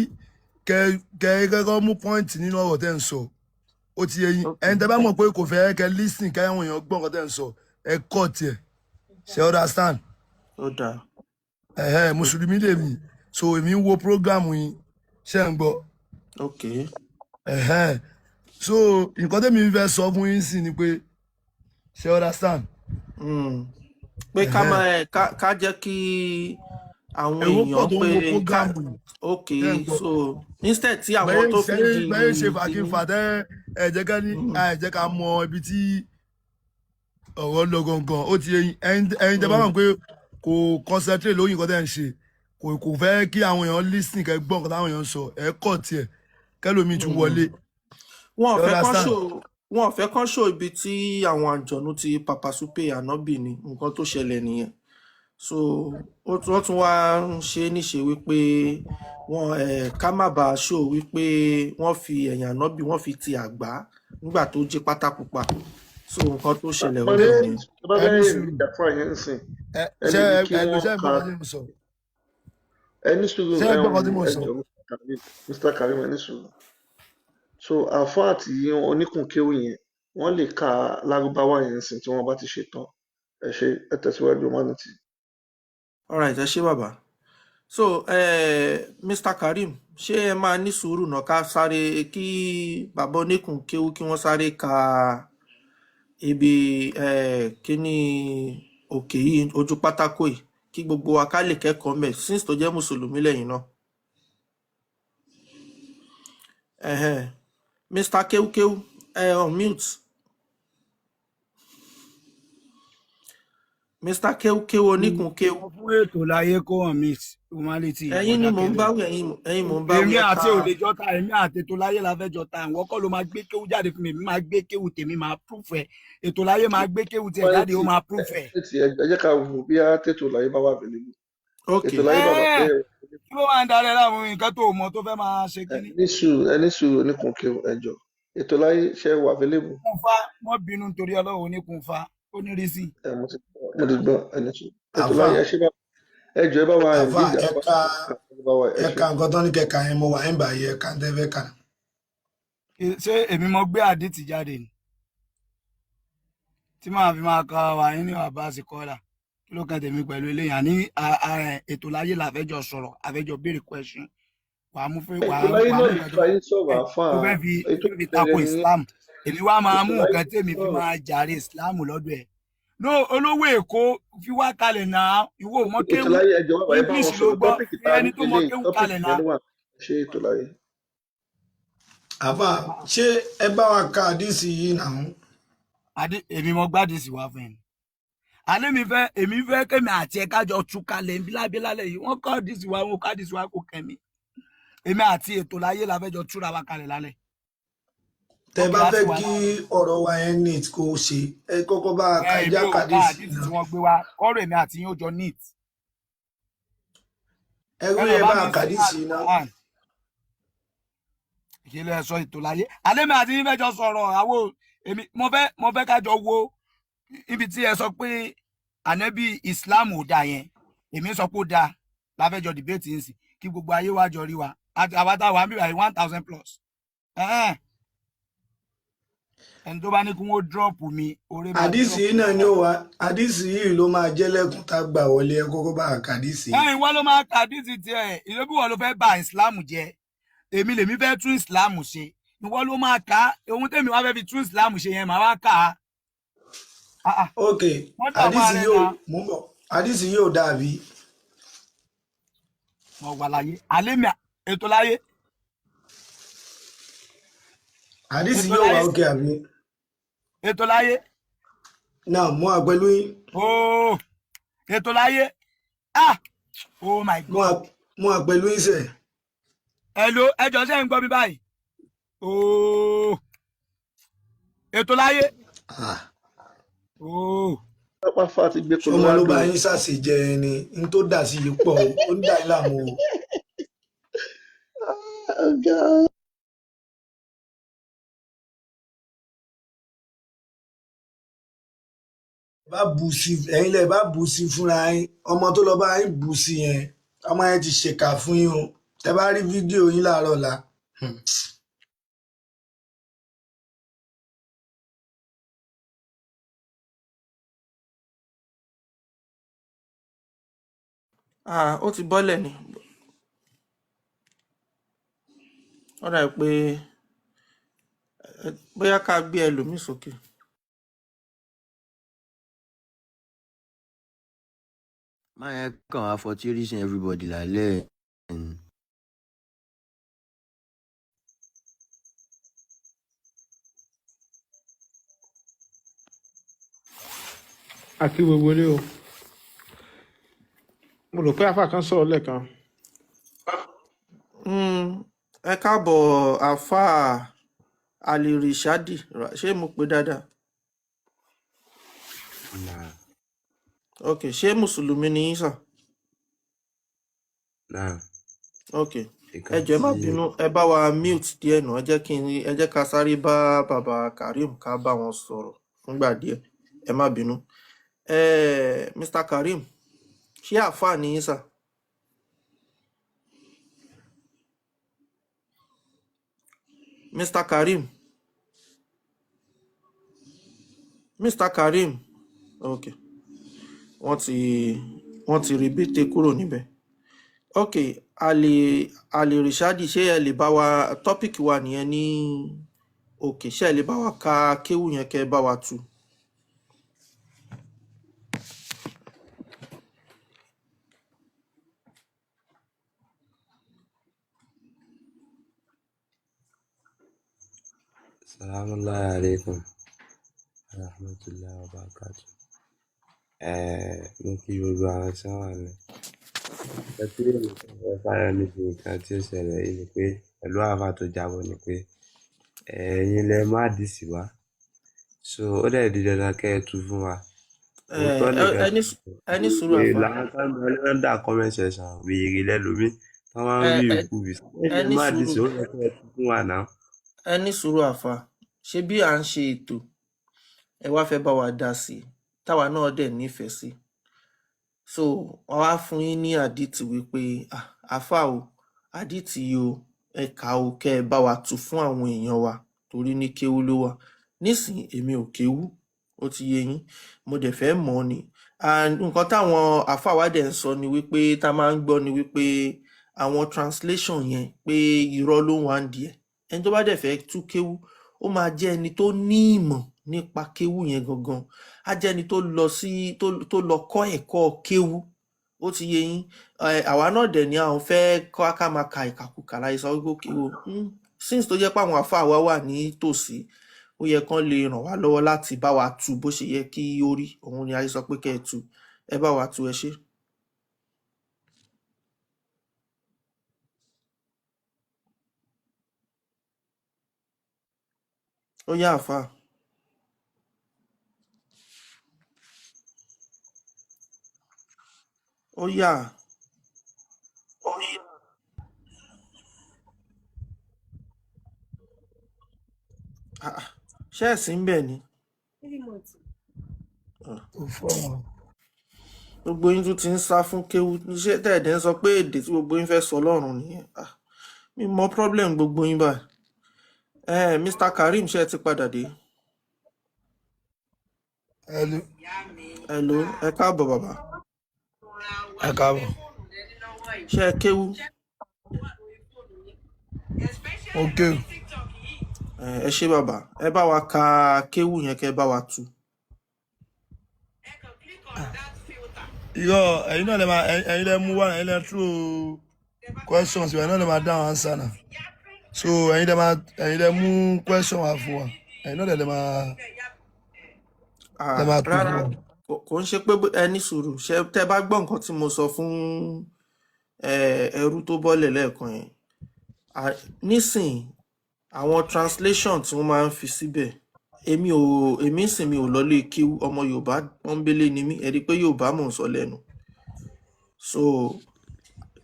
kẹ́kọ́ mú pọ́ìntì nínú ọ̀rọ̀ tẹ́ ń sọ ó ti yẹyin ẹni tẹ́ bá mọ̀ pé kò fẹ́ kẹ́ lísìn káyàwó èèyàn gbọ́ nǹkan tẹ́ ń sọ ẹ kọ́ tiẹ̀ ṣe understand. ó dáa. mùsùlùmí lèmi so èmi ń wo program yìí ṣe ń gbọ́. ok. so nǹkan tẹ́mi fẹ́ sọ fún yín sí ni pé ṣe understand. pé ká jẹ́ kí àwọn èèyàn pé ok so instead tí àwọn tó fi di bẹ́ẹ̀ ṣe fàkínfà tẹ́ ẹ̀jẹ̀ ká ní àìjẹ́ ká mọ ibi tí ọ̀rọ̀ lọ gangan ó ti ẹyin tẹ́ bá mọ̀ pé kò concentrate lórí nǹkan tẹ́ ń ṣe kò fẹ́ kí àwọn èèyàn listen kẹ́ gbọ́ nǹkan táwọn èèyàn sọ ẹ̀ kọ̀ tiẹ̀ kẹ́lòmíì tún wọlé. wọn ò fẹ́ kán ṣó ibi tí àwọn àjọ̀nú ti pàpàṣùpè ànábì ni nǹkan tó ṣẹlẹ̀ nìyẹn so wọ́n tún wá ń ṣe níṣe wípé wọ́n ká má bàa ṣó wípé wọ́n fi ẹ̀yìn ànábì wọ́n fi ti àgbá nígbà tó jí pátápupa so nǹkan tó ṣẹlẹ̀ wọ́n lẹ́yìn. ẹni sùúrù Mr. Karim ẹni sùúrù so àfáà àti oníkùnkéwì yẹn wọ́n lè ka lárúbáwá yẹn sìn tí wọ́n bá ti ṣetán ẹ tẹ̀síwájú humanity. Alright, ẹ ṣé bàbá. So Mr. Karim ṣé ẹ máa ní sùúrù náà ká sáré kí bàbá oníkùnkéwì kí wọ́n sáré ka ibi kíní òkè yìí ojú pátákó yìí kí gbogbo wa ká lè kẹ́kọ̀ọ́ mẹ́ since tó jẹ́ mùsùlùmí lẹ́yìn náà. Mr. Kewukewu on mute. Mr. Kewukewu oníkùnkéwù. fún ètò láyé kó hàn mí humanity. ẹ̀yin ni mò ń bá wí ẹ̀yin mò ń bá wí. èmi àti òdejọ́ta èmi àti ètò láyé la fẹ́ jọta ìwọ kọ́ ló máa gbé kéwù jáde fún mi èmi máa gbé kéwù tèmi máa proof ẹ̀ ètò láyé máa gbé kéwù tiẹ̀ jáde ó máa proof ẹ̀. ẹ jẹ́ ká wò bí ètò láyé bá wà bẹ̀lẹ̀ mi. ètò láyé bá wà bẹ̀lẹ̀. kí ló máa ń darẹ̀ láwọn nǹkan tó mọ̀ tó fẹ́ máa ṣe kí ni. ẹni sùúrù oníkùnkéwù ẹjọ́ ètò láyé ṣe wà bẹ̀lẹ̀ mi. kúnfà mọ́ bínú nítorí ọlọ́run oníkùnfà ó ní rí sí. mo ti gbọ́ ẹni sùúrù ètò láyé ẹ ṣe bá ẹjọ́ ẹ bá wà ẹ̀ka nǹkan tó ní kẹ̀kà yẹn mo wà ń bà yẹ ẹ̀ka tẹ́fẹ́ kà. ṣé èmi mo gbé àdìtì jáde ni tí màá fi máa ka wà ní bàbá àsìkọ́là kí ló kàn tèmi pẹ̀lú eléyìí àní ètò láyé làfẹ́jọ sọ̀rọ̀ àfẹ́jọ béèrè question wàá mú fún wàá mú ìgbà yìí sọ̀rọ̀ àfáà fi tako Islam. èmi wá máa mú nǹkan tèmi fi máa jàre ìsìláàmù lọ́dọ̀ ẹ̀ no olówó èkó fi wá kalẹ̀ náà ìwọ mọ kéwù english ló gbọ́ ẹni tó mọ kéwù kalẹ̀ náà. ṣé ètò láyé. àbá ṣé ẹ bá wa ka àdìsí yìí náà. èmi mo gbádìsí wá fún ẹ alẹ́ èmi fẹ́ kémi àti ẹ̀ka jọ tú kalẹ̀ ń bílábílá lẹ́yìn wọ́n kọ́ àdìsí wa wọn kọ́ àdìsí wa kò kẹ́mi èmi àti ètò láyé la fẹ́ jọ túra wa kalẹ̀ lálẹ́. tẹ bá fẹ́ kí ọ̀rọ̀ wa yẹn neat kó ṣe ẹ kọ́kọ́ bá ka ẹja kàdísì náà. tí wọ́n gbé wa kọ́rọ̀ èmi àti yín ó jọ neat. ẹgbẹ́ yẹn bá kàdísì náà. ìṣẹ̀lẹ̀ ẹ̀sọ́ ètò láyé alẹ́ mi àti yín fẹ́ jọ sọ̀rọ̀ àwọn èmi mo fẹ́ ká jọ wo ibi tí ẹ sọ pé ànábì Islam ò dáa yẹn èmi sọ pé ó dáa la fẹ́ jọ debate yín sí kí gbogbo ayé wá jọ rí wa àbátá wa bí wàá 1000 plus. ẹni tó bá ní kí wọ́n drop mi orí mi. àdìsí yìí náà ni ó wá àdìsí yìí ló máa jẹ́ lẹ́kùn tá a gbà wọlé ẹ kókó bá àkàdìsí. ìwọ ló máa kàdìsí tiẹ̀ ìlóbí wọn ló fẹ́ bà Islam jẹ́ èmi lèmi fẹ́ tún Islam ṣe ìwọ ló máa kà á ohun tèmi wá fẹ́ fi tún Islam ṣe yẹn màá wá kà á. ok àdìsí yóò dàbí. mo wà láyé alẹ́ mi ètò láyé. àdìsí yóò wà òkè àbí. ètò láyé. náà mú àpẹlú yín. ooo ètò láyé. oh my god. mú àpẹlú yín sẹ. hello ẹjọ ṣe ń gbọ́ mi báyìí. ooo ètò láyé. ooo. ọmọ ló bá yín ṣàṣejẹ ẹni n tó dà sí yìí pọ̀ ó ń dà í láàmú o. bá bù sí ẹ̀yin lẹ bá bù sí fúnra yín ọmọ tó lọ bá yín bù sí yẹn ọmọ yẹn ti ṣèkà fún yín o tẹ bá rí fídíò yín láàárọ̀ la. ó ti bọ́lẹ̀ ni ó dà pé bóyá ká gbé ẹlòmíì sókè. máa yẹn kàn wá for teasing everybody lálẹ́. àti gbogbo ilé o mo rò pé àáfà kan sọ̀rọ̀ lẹ́ẹ̀kan. ẹ káàbọ̀ àáfà Alirishadi ṣé mo pè dáadáa. ok ṣé mùsùlùmí ni yín sà. ok ẹ jọ̀ọ́ ẹ má bínú ẹ bá wa mute díẹ̀ nù ẹ jẹ́ ká sáré bá bàbá Karim ká bá wọn sọ̀rọ̀ fúngbà díẹ̀ ẹ má bínú. Mr. Karim ṣé àáfàá ni yín sà. Mr. Karim Mr. Karim ok wọ́n ti rebete kúrò níbẹ̀. ok Alirishadi ṣé ẹ lè bá wa tọ́pìkì wa nìyẹn ní òkè ṣé ẹ lè bá wa ka kéwù yẹn kẹ́ ẹ bá wa tú. Assalamu alaikum warahmatullahi wabarakatuh. Mo kí gbogbo àwọn tí wọ́n wà ní. Ẹtí èmi fẹ́ fáyọ̀ níbi nǹkan tí ó ṣẹlẹ̀ yìí ni pé pẹ̀lú àáfà tó jábọ̀ ni pé ẹ̀yin lẹ má dìsí wá. So ó dẹ̀ di dandan kẹ́ ẹ tú fún wa. ẹni sùúrù àáfà. Ìlànà kan ní ọlọ́dà comment section wèrè lẹ́lòmí tí wọ́n máa ń rí ìkú bì. Ẹni má dìsí ó yẹ kẹ́ ẹ tú fún wa náà. ẹni sùúrù àáfà ṣé bí à ń ṣe ètò ẹ wá fẹ́ bá wa dá sí i táwa náà dẹ̀ nífẹ̀ẹ́ sí so wọ́n wá fún yín ní àdìtì wípé àáfà o àdìtì yìí o ẹ kà ó kẹ́ ẹ bá wa tú fún àwọn èèyàn wa torí ní kéwú ló wà nísìnyí èmi ò kéwú ó ti yé yín mo dẹ̀ fẹ́ mọ̀ ọ́ ni nǹkan táwọn àáfà wa dẹ̀ ń sọ ni wípé tá a máa ń gbọ́ ni wípé àwọn translation yẹn pé irọ́ ló wà ń díẹ̀ ẹni tó bá dẹ̀ fẹ́ tú kéwú ó máa jẹ́ ẹni tó ní ìmọ̀ nípa kéwú yẹn gangan, á jẹ́ ẹni tó lọ sí tó lọ kọ́ ẹ̀kọ́ kéwú. Ó ti yé yín. Àwa náà dẹ̀ ni àwọn fẹ́ kọ́ ká máa ka ìkàkùkà láì sọ wípé kéwú since tó jẹ́ pé àwọn àfáà wa wà ní tòsí, ó yẹ kán lè ràn wá lọ́wọ́ láti bá wa tú bó ṣe yẹ kí ó rí. Òun ni a sọ pé kẹ́ ẹ tú, ẹ bá wa tú, ẹ ṣé. Ó yá àfáà. Ó yá. Ṣé ẹ̀sìn ń bẹ̀ ni? Gbogbo yín tún ti ń sá fún kéwú. Ṣé tẹ̀ẹ̀dẹ̀ ń sọ pé èdè tí gbogbo yín fẹ́ sọ lọ́rùn nìyẹn? Mi mọ problem gbogbo yín báyìí. Mr. Karim, ṣé ẹ ti padà dé? Hello, ẹ káàbọ̀ bàbá. Ẹ káàbọ̀. Ṣé ẹ kéwú? Ó kéwú. Ẹ ṣé bàbá, ẹ bá wa ka kéwú yẹn kẹ́ bá wa tú. Irọ́ ẹ̀yin náà ẹ̀yin lẹ mú wá, ẹ̀yin lẹ throw questions, ẹ̀yin náà lè máa dáhùn answer náà. So ẹ̀yin lẹ mú question wá fún wa, ẹ̀yin náà lè máa tó fún wa. Kò ń ṣe pé ẹni sùúrù, ṣé tẹ́ bá gbọ́ nǹkan tí mo sọ fún ẹrú tó bọ́lẹ̀ lẹ́ẹ̀kan yẹn. Nísìn àwọn translation tí wọ́n máa ń fi síbẹ̀, èmi ò lọlé kéwú, ọmọ Yorùbá pọ́nbélé ni mí, ẹ rí pé Yorùbá mò ń sọ lẹ́nu. So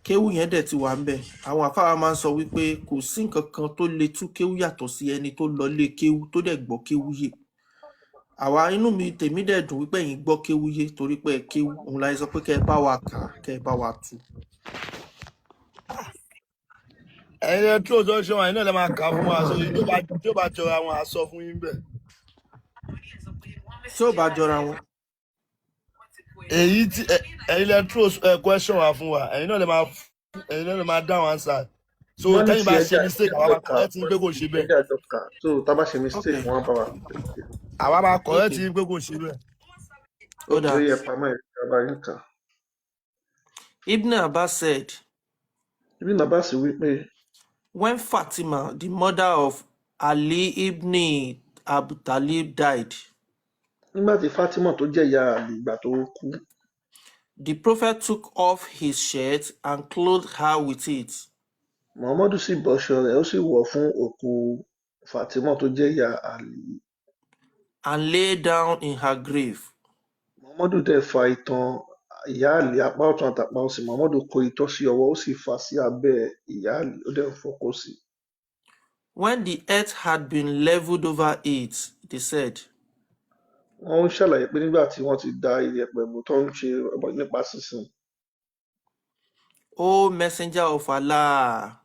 kéwú yẹn dẹ̀ ti wà ń bẹ̀. Àwọn àfáà máa ń sọ wípé kò sí nǹkan kan tó lè tú kéwú yàtọ̀ sí ẹni tó lọlé kéwú tó dẹ̀ gbọ́ kéwú yé. Àwa inú mi tèmi dẹ̀ dùn wípé ẹ̀yin gbọ́ kéwú yé torí pé ẹ kéwú, òun láì sọ pé kẹ́ ẹ bá wa kà, kẹ́ ẹ bá wa tú. Ẹ̀yin lẹ throw question, ẹ̀yin náà lè máa kà fún wa, so tí ó bá jọra wọn á sọ fún yín bẹ̀. Tí ó bá jọra wọn. Èyí tí ẹ̀yin lẹ throw question wá fún wa, ẹ̀yin náà lè máa dáhùn answer. So tẹ́yin bá ṣe mistake, àwa máa correct yín pé kò ṣe bẹ́ẹ̀. So tá bá ṣe mistake, wọ́n bá wa. Àwa máa correct yín pé kò ṣe bẹ́ẹ̀. Ó dáa. Ó yẹ pamọ́ ìjọba yín kà. Ibn Abbas said, Ibn Abbas wí pé, when Fatima, the mother of Ali ibn Abu Talib, died, nígbà tí Fatima tó jẹ́ ìyá Ali ìgbà tó kú, the prophet took off his shirt and clothed her with it. Muhammadu sì bọ́ṣọ rẹ̀, ó sì wọ̀ fún òkú Fatima tó jẹ́ ìyá Ali. And lay down in her grave. Muhammadu dẹ̀ fa ìtàn ìyá Ali apá ọ̀tún àtàpá òsì. Muhammadu kó itọ́ sí ọwọ́, ó sì fà sí abẹ́ ìyá Ali, ó dẹ̀ fọkó sí. When the earth had been leveled over it, they said, wọ́n ń ṣàlàyé pé nígbà tí wọ́n ti da iyẹ̀pẹ̀ bò tó ń ṣe nípa sísìn. O messenger of Allah,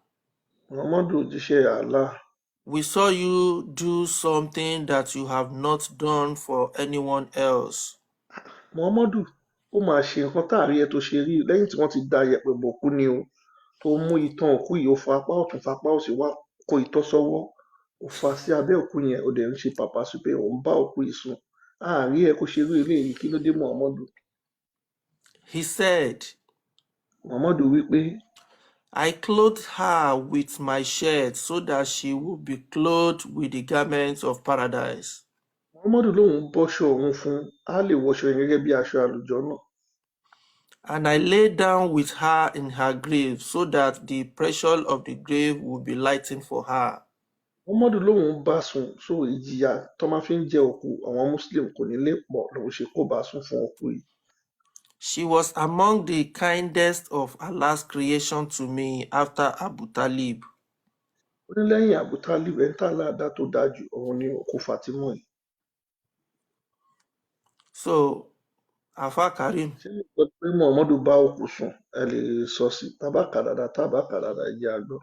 Muhammadu òjíṣẹ́ Allah, we saw you do something that you have not done for anyone else. Muhammadu ó máa ṣe nǹkan táàrí ẹ tó ṣe rí lẹ́yìn tí wọ́n ti da iyẹ̀pẹ̀ bò kú ni o, tó mú itan òkú yìí, ó fa apá ọ̀tún fapá òsì, wá kó itọ́ sọ́wọ́, ó fa sí abẹ́ òkú yẹn, ó dẹ̀ ń ṣe pàpà sí pé òun bá òkú yìí sùn. Àárí ẹ kó ṣe rí eléyìí, kí ló dé Muhammadu? He said, Muhammadu wí pé, I clothed her with my shirt so that she would be clothed with the garments of paradise. Muhammadu lòun bọ́ṣọ òun fún, á lè wọṣọ yẹn gẹ́gẹ́ bí aṣọ àlùjànnà. And I lay down with her in her grave so that the pressure of the grave would be lightened for her. Muhammadu lòun bá sùn, so ìjìyà tó máa fi ń jẹ òkú àwọn Muslim kò ní lè pọ̀ lòun ṣe kó bá sùn fún òkú yìí. She was among the kindest of Allah's creation to me after Abu Talib. Ó ní lẹ́yìn Abu Talib, ẹni tá láàdá tó dájú òun ni òkú Fatima yìí. So, Afa Karim. Ṣé ìgbà pé Muhammadu bá òkú sùn, ẹ lè sọ sí tábàkà dáadáa ẹ jẹ́ á gbọ́.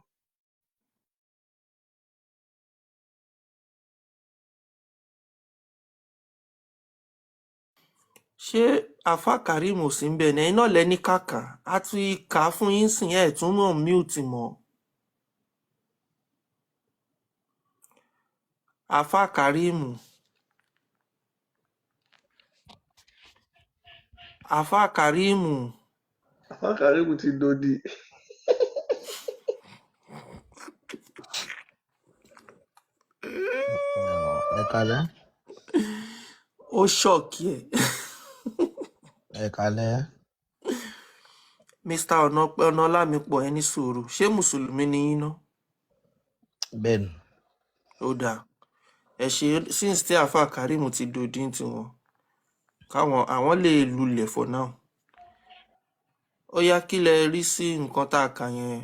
Ṣé Afa Karim ò sí ń bẹ̀ ní ẹ̀yin náà lẹ́ní kàkà á tún kà á fún yín sìn ẹ̀ tún mọ̀ mute mọ́. Àfà Karim. Àfà Karim. Àfà Karim ti dòdì. Ẹ kálẹ́. Ó ṣọ́ọ̀kì ẹ̀. Ẹ kálẹ́. Mr. Ọ̀nàlámipọ̀ ẹ ní sùúrù. Ṣé Mùsùlùmí ni yín ná? Bẹ́ẹ̀ni. Ó dáa. Ẹ ṣe since tí Àfà Karim ti dòdì tiwọn. Àwọn lè lulẹ̀ for now. Ó yá kí lẹ rí sí nǹkan tá a kà yẹn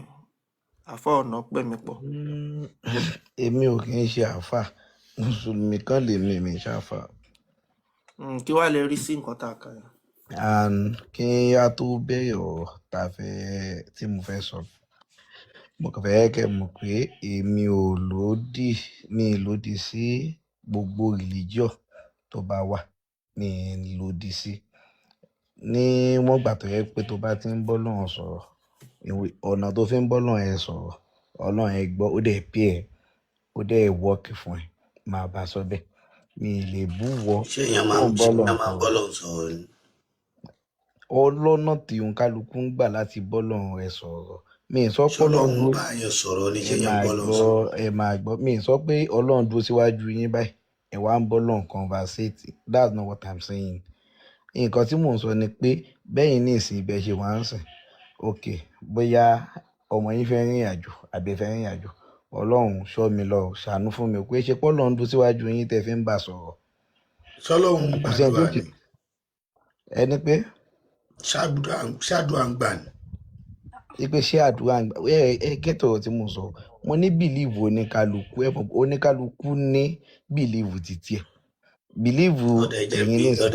Àfà Ọ̀nàpẹ̀mípọ̀. Èmi ò kì í ṣe àfà. Mùsùlùmí kan lèmi, mi ṣe àfà. Kí wàá lè rí sí nǹkan tá a kà yẹn. And kí a tó bẹ̀rẹ̀ ọ̀rọ̀ tí mo fẹ́ sọ, mo kàn fẹ́ kẹ́ mọ̀ pé èmi ò lòdì sí gbogbo religion tó bá wà, mi lòdì sí. Ní wọ́n gbà tó yẹ pé tó bá ti ń bọ́ lọ́hùn sọ̀rọ̀, ọ̀nà tó fi ń bọ́ lọ́hùn ẹ sọ̀rọ̀, Ọlọ́run ẹ gbọ́, ó dẹ̀ pay ẹ, ó dẹ̀ work fún ẹ, máa bá sọ bẹ́ẹ̀. Mi lè bú wọ. Ṣé èèyàn máa ń bọ́ lọ́hùn sọ̀rọ̀ ni? Ọlọ́nà tí òǹkálukú ń gbà láti bọ́ lọ́hùn rẹ sọ̀rọ̀. Mi sọ pé Ọlọ́run bá yẹn sọ̀rọ̀ ní ṣé èèyàn bọ́ lọ́hùn sọ̀rọ̀. Ẹ máa gbọ́, mi sọ pé Ọlọ́run dúró síwájú yín báyìí, ẹ wá ń bọ́ lọ́hùn conversate. That's not what I'm saying. Nǹkan tí mò ń sọ ni pé bẹ́yìn ní ìsìn ibẹ̀ ṣe wá ń sìn. Ok, bóyá ọmọ yín fẹ́ rìn àjò àbí fẹ́ rìn àjò, Ọlọ́run ṣọ́ mi lọ, ṣàánú fún mi, pé ṣe pé Ọlọ́run dúró síwájú yín tẹ́ fi ń bá sọ̀rọ̀. Ṣọlọ́run gbàdúrà ni. Ẹni pé ṣáàdúrà ń gbà ni. Ipe ṣé àdúrà ń gbà. Kẹ́tọ̀ọ́ tí mo sọ, mo ní bìlíìfù oníkálukú ní bìlíìfù títí ẹ̀. Bìlíìfù ẹ̀yin ní ìsìn.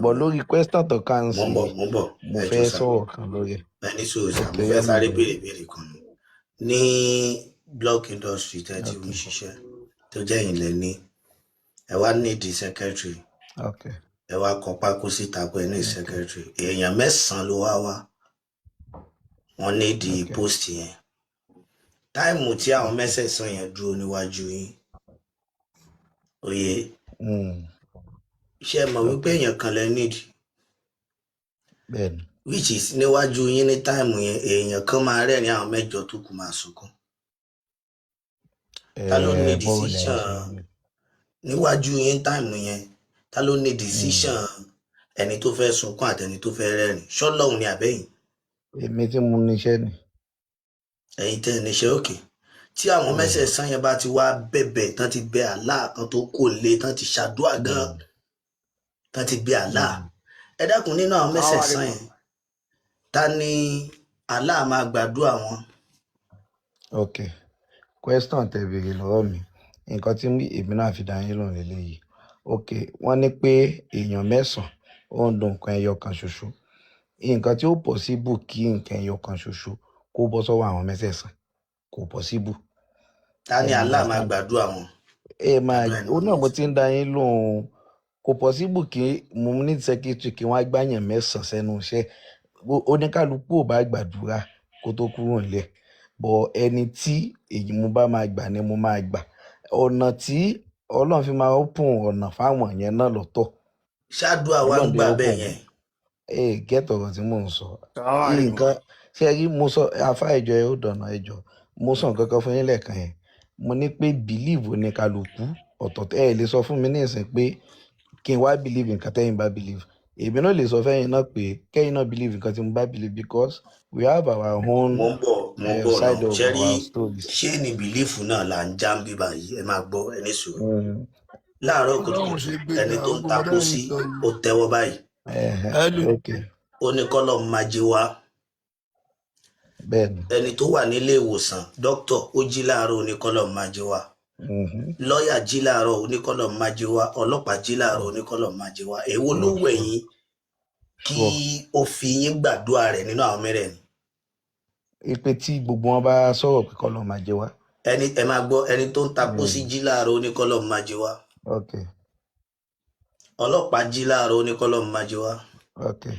Bọ̀ lórí question tó kàn sí, mo fẹ́ sọ̀rọ̀ kan lórí ẹ̀. Ẹni sòrò mo fẹ́ sáré béèrè kan ní block industry tẹ́tí ń ṣiṣẹ́ tó jẹ́ ìlẹ̀ ní ẹ wá nídìí secretary. Okay. Ẹ wá kọ pákó síta pé ní secretary èèyàn 9 ló wá wọ́n ní di post yẹn táìmù tí àwọn 9 yẹn dúró níwájú yín oyè ṣe mọ̀ wípé èèyàn kan lẹ nídìí which is níwájú yín ní táìmù yẹn èèyàn kan máa rẹ́rìn àwọn 8 tó kù máa sunkún. Ta ló ní decision níwájú yín táìmù yẹn? Ta ló ní decision ẹni tó fẹ́ sunkún àtẹni tó fẹ́ rẹ́rìn? Ṣọ́lọ́hun ni àbẹ́yìn? Èmi tí mo níṣẹ́ ni. Ẹ̀yin tẹ́ níṣẹ́ òkè. Tí àwọn 9 yẹn bá ti wá bẹ̀bẹ̀ tán ti bẹ Allah kan tó kò lé tán ti ṣàdúrà gan tán ti bẹ Allah. Ẹ dákun nínú àwọn 9 yẹn ta ni Allah máa gbàdúrà wọn? Ok, question tẹ́ béèrè lọ́wọ́ mi, nǹkan tí èmi náà fi dá yín lóhùn lélẹ́yìí. Ok, wọ́n ní pé èèyàn 9 ó ń dùn nǹkan ẹyọ kan ṣoṣo. Nǹkan tí ó possible kí nǹkan ẹyọ kan ṣoṣo kó bọ́ sọ́wọ́ àwọn 9 kò possible. Ta ni Allah máa gbàdúrà wọn? Ó náà mo ti ń dá yín lóhùn. Kò possible kí mo ní secretary kí wọ́n á gbàyàn 9 sẹ́nu iṣẹ́. Oníkálukú ò bá gbàdúrà kó tó kúrò nílẹ̀. But ẹni tí èyí mo bá máa gbà ni mo máa gbà. Ọ̀nà tí Ọlọ́run fi máa open ọ̀nà fáwọn yẹn náà lọ́tọ̀. Ṣáàdúrà wa ń gbà bẹ́ẹ̀ yẹn. Gẹ́tọ̀ ọ̀rọ̀ tí mò ń sọ. Nǹkan ṣe rí mo sọ Àfà ìjọ ẹ ó dọ̀nà ẹjọ́. Mo sọ nǹkan kan fún yín lẹ́ẹ̀kan yẹn. Mo ní pé believe oníkálukú ọ̀tọ̀ọ̀tọ̀. Ẹ lè sọ fún mi ní ìsìn pé kí n wá believe nǹkan tẹ́yin bá believe. Èmi náà lè sọ fẹ́yìn náà pé kẹ́yìn náà believe nǹkan tí mo bá believe because we have our own side of our stories. Ṣé ni bìlífù náà là ń já ń bíbá yìí? Ẹ máa gbọ́ ẹni sùúrù. Láàárọ̀ kùtùkùtù ẹni tó ń takò sí ó tẹ́wọ́ báyìí. Ó ní kọ́lọ̀ máa jí wá. Ẹni tó wà nílé ìwòsàn dókítà ó jí láàárọ̀ ó ní kọ́lọ̀ máa jí wá. Lọ́ọ̀yà jí láàárọ̀ ó ní kọ́lọ̀ máa jí wá. Ọlọ́pàá jí láàárọ̀ ó ní kọ́lọ̀ máa jí wá. Èwo ló wẹ̀ yín kí ó fi yín gbàdúrà rẹ̀ nínú àwọn mẹ́rẹ̀ẹ̀rin? Ipe tí gbogbo wọn bá sọ̀rọ̀ pé kọ́lọ̀ máa jẹ wá. Ẹ máa gbọ́ ẹni tó ń takò sí jí láàárọ̀ ó ní kọ́lọ̀ máa jí wá. Okay. Ọlọ́pàá jí láàárọ̀ ó ní kọ́lọ̀ máa jí wá. Okay.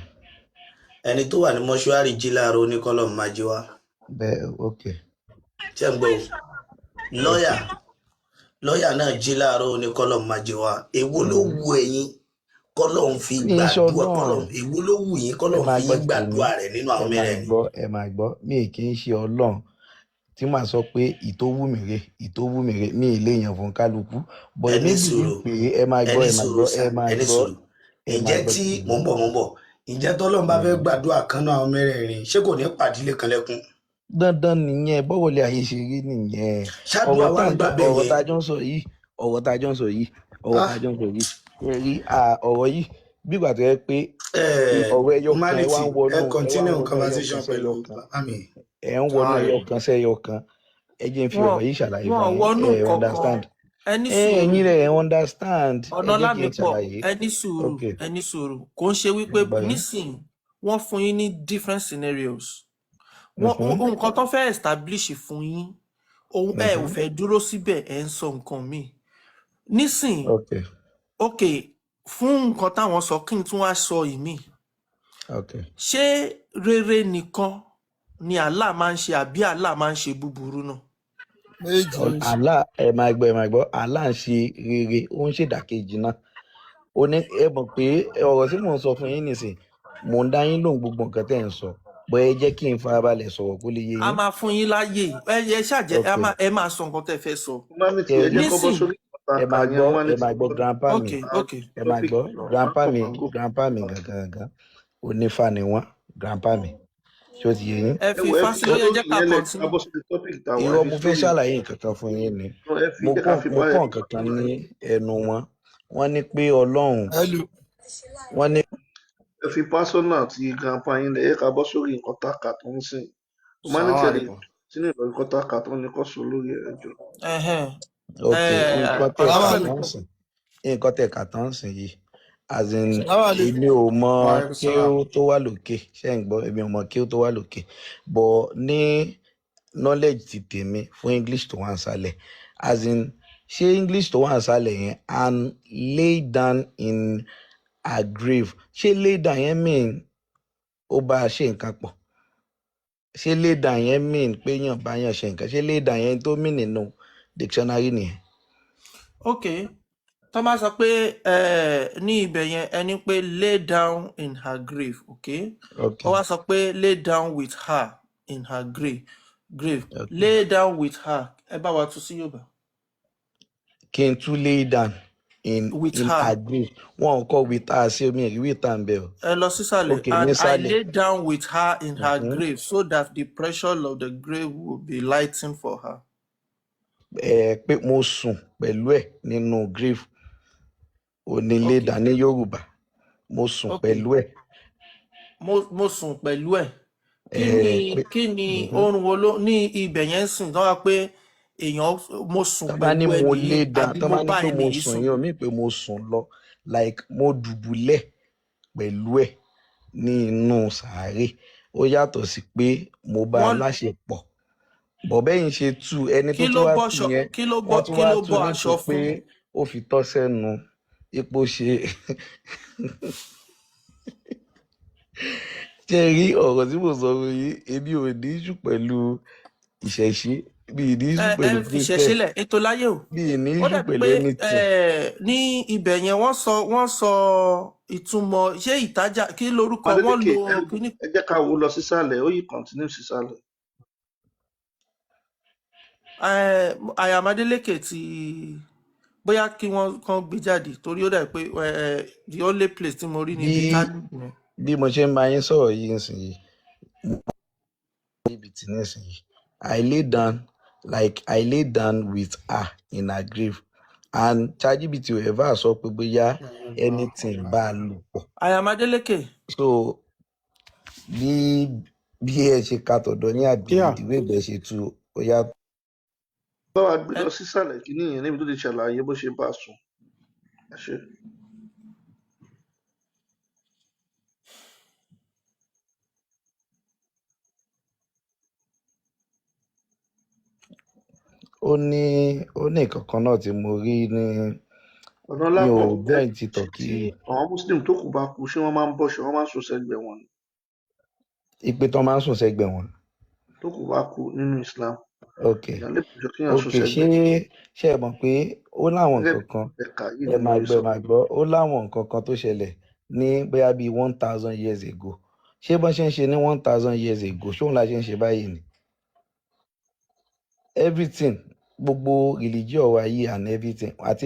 Ẹni tó wà ní mọ́ṣúárì jí láàárọ̀ ó ní kọ́lọ̀ máa jí wá. Okay. Ṣé ń gbọ́ lọ́ọ̀yà lọ́ọ̀yà náà jí láàárọ̀ ó ní kọ́lọ́hún máa jẹ wá èwo ló wù ẹ̀yin kọ́lọ́hún fi gbàdúrà kọ́lọ́hún èwo ló wù yín kọ́lọ́hún fi yín gbàdúrà rẹ̀ nínú àwọn mẹ́rẹ̀ẹ̀rin. ẹ máa gbọ́ mi kì í ṣe ọlọ́run tí màá sọ pé ìtòwú mi rè mi ì lè yàn fún kálukú bọ̀ èmi bìí pé ẹ máa gbọ́. ǹjẹ́ tí mò ń bọ̀ ǹjẹ́ tọ́lọ́run bá fẹ́ gbàdúrà kan náà àwọn mẹ́rẹ̀ẹ̀rin ṣé kò ní pàdílé kan lẹ́kún. dandan nìyẹn bọ́wọ́ lè ayé ṣe rí nìyẹn ọ̀rọ̀ tá a jọ ń sọ yìí ọ̀rọ̀ yìí bí ìgbà tó yẹ pé ọ̀rọ̀ ẹyọ kan ẹ wá ń wọnú ẹyọ kan sẹ́yọ kan ẹ jẹ́ n fi ọ̀rọ̀ yìí ṣàlàyé fún yín ẹ understand ẹ̀yin rẹ̀ ẹ understand ọ̀nà lámìpọ̀ ẹni sùúrù kò ń ṣe wípé nísìnyí wọ́n fún yín ní different scenarios nǹkan tó fẹ́ establish fún yín ohun ẹ ò fẹ́ dúró síbẹ̀ ẹ ń sọ nǹkan míì nísìnyí ok fún nǹkan táwọn sọ kí n tún wá sọ ìmíì ṣé rere nìkan ni Allah máa ń ṣe àbí Allah máa ń ṣe búburú náà. Allah ẹ máa gbọ́ Allah ń ṣe rere ó ń ṣèdàkejì náà ó ní ẹ mọ̀ pé ọ̀rọ̀ tí mò ń sọ fún yín nìsín mò ń dá yín lóhùn gbogbo nǹkan tẹ́ ń sọ bọ́ ẹ jẹ́ kí n farabalẹ̀ sọ̀rọ̀ kó lè yé yín. a máa fún yín láàyè ẹ ṣàjẹ́ ẹ máa sọ nǹkan tẹ́ fẹ́ sọ. ẹ máa gbọ́ grandpa mi gangan onífà ni wọ́n grandpa mi ṣé ó ti yé yín. ẹ fi fásilẹ̀ ẹ jẹ́ ká pọ̀ sí. irọ́ mo fẹ́ ṣàlàyé nǹkan kan fún yín ni mo kọ́ nǹkan kan ní ẹnu wọ́n ní pé ọlọ́run wọ́n ní. ẹ fi pásọ́nà àti grandpa yín lẹ̀ ẹ ká bọ́ sórí nǹkan tá a kà tó ń sìn humanitary sínú ìlọ nǹkan tá a kà tó ń ní kọ́ sọ lórí ẹjọ́. nǹkan tẹ̀ kà tó ń sìn yìí as in èmi ò mọ kí ó tó wà lókè ṣé ń gbọ́ èmi ò mọ kí ó tó wà lókè but ní knowledge ti tèmi fún English tó wà ń sálẹ̀ as in ṣé English tó wà ń sálẹ̀ yẹn and lay down in her grave ṣé lay down yẹn mean ó bá a ṣe nǹkan pọ̀ ṣé lay down yẹn mean pé yàn bá yàn ṣe nǹkan ṣé lay down yẹn tó mean nínú dictionary nìyẹn. ok tó máa sọ pé ní ibẹ̀ yẹn ẹni pé lay down in her grave ok ó wá sọ pé lay down with her in her grave lay down with her ẹ bá wa tú sí Yorùbá. kí n tún lay down in her grave wọn kọ with her sí omi ẹ̀rí with her ń bẹ̀ o. ẹ lọ sísàlẹ̀ and I lay down with her in her grave so that the pressure of the grave will be lightened for her. Pé mo sùn pẹ̀lú ẹ̀ nínú grave onílé dání Yorùbá mo sùn pẹ̀lú ẹ̀. mo sùn pẹ̀lú ẹ̀ kí ni orun wo ló ní ibẹ̀ yẹn sùn tó wá pé èèyàn mo sùn pẹ̀lú ẹ̀ nìyí àbí mo bá ẹ̀ nìyí sùn. yóò mí pé mo sùn lọ like mo dùbúlẹ̀ pẹ̀lú ẹ̀ ní inú sàárè ó yàtọ̀ sí pé mo bá a láṣepọ̀ bọ̀bẹ́yìn ṣe tú ẹni tó tún wá sí yẹn wọ́n tún wá tú nítorí pé ó fi tọ́ sẹ́nu ipò ṣe ṣe rí ọ̀rọ̀ tí mo sọ fún yín èmi ò ní í ṣù pẹ̀lú ìṣẹ̀ṣe bí ìní í ṣù pẹ̀lú christian ìṣẹ̀ṣílẹ̀ ètò láyé o bí ìní í ṣù pẹ̀lú anything. ní ibẹ̀ yẹn wọ́n sọ ìtumọ̀ ṣé ìtajà kí lorúkọ wọn lo. ẹ jẹ́ ká wo lọ sísàlẹ̀ ó yí continue sísàlẹ̀. Ayamadélèké ti bóyá kí wọ́n kàn gbé jáde torí ó dà pé the only place tí mo rí ni ibi tálù. bí mo ṣe ń bá yín sọ̀rọ̀ yìí nísìnyí níbi tí nísìnyí I lay down with her in her grave and ChatGPT ò ever sọ pé bóyá anything bá a lò pọ̀. Ayamadélèké. so bí ẹ ṣe ka tọ̀dọ̀ ní àbí ìdíwé ìbẹ̀ ṣe tú ó yá. bá wa gbé lọ sísàlẹ̀ kìíní yẹn níbi tó ti ṣàlàyé bó ṣe bá a sùn. ó ní nǹkan kan náà tí mo rí ní mi ò bẹ́ẹ̀ ti tọ̀ kí. àwọn muslim tó kù bá kú ṣé wọ́n máa ń bọ́ṣọ wọ́n máa ń sùn sẹ́gbẹ̀ẹ́ wọn ni. ipe tó máa ń sùn sẹ́gbẹ̀ẹ́ wọn. tó kù bá kú nínú Islam ok ṣé ẹ mọ̀ pé ó láwọn nǹkan kan ẹ máa gbọ́ ó láwọn nǹkan kan tó ṣẹlẹ̀ ní bóyá bíi 1000 years ago ṣé bọ́n ṣe ń ṣe ní 1000 years ago ṣóun la ṣe ń ṣe báyìí ni everything gbogbo religion wa yìí and everything àti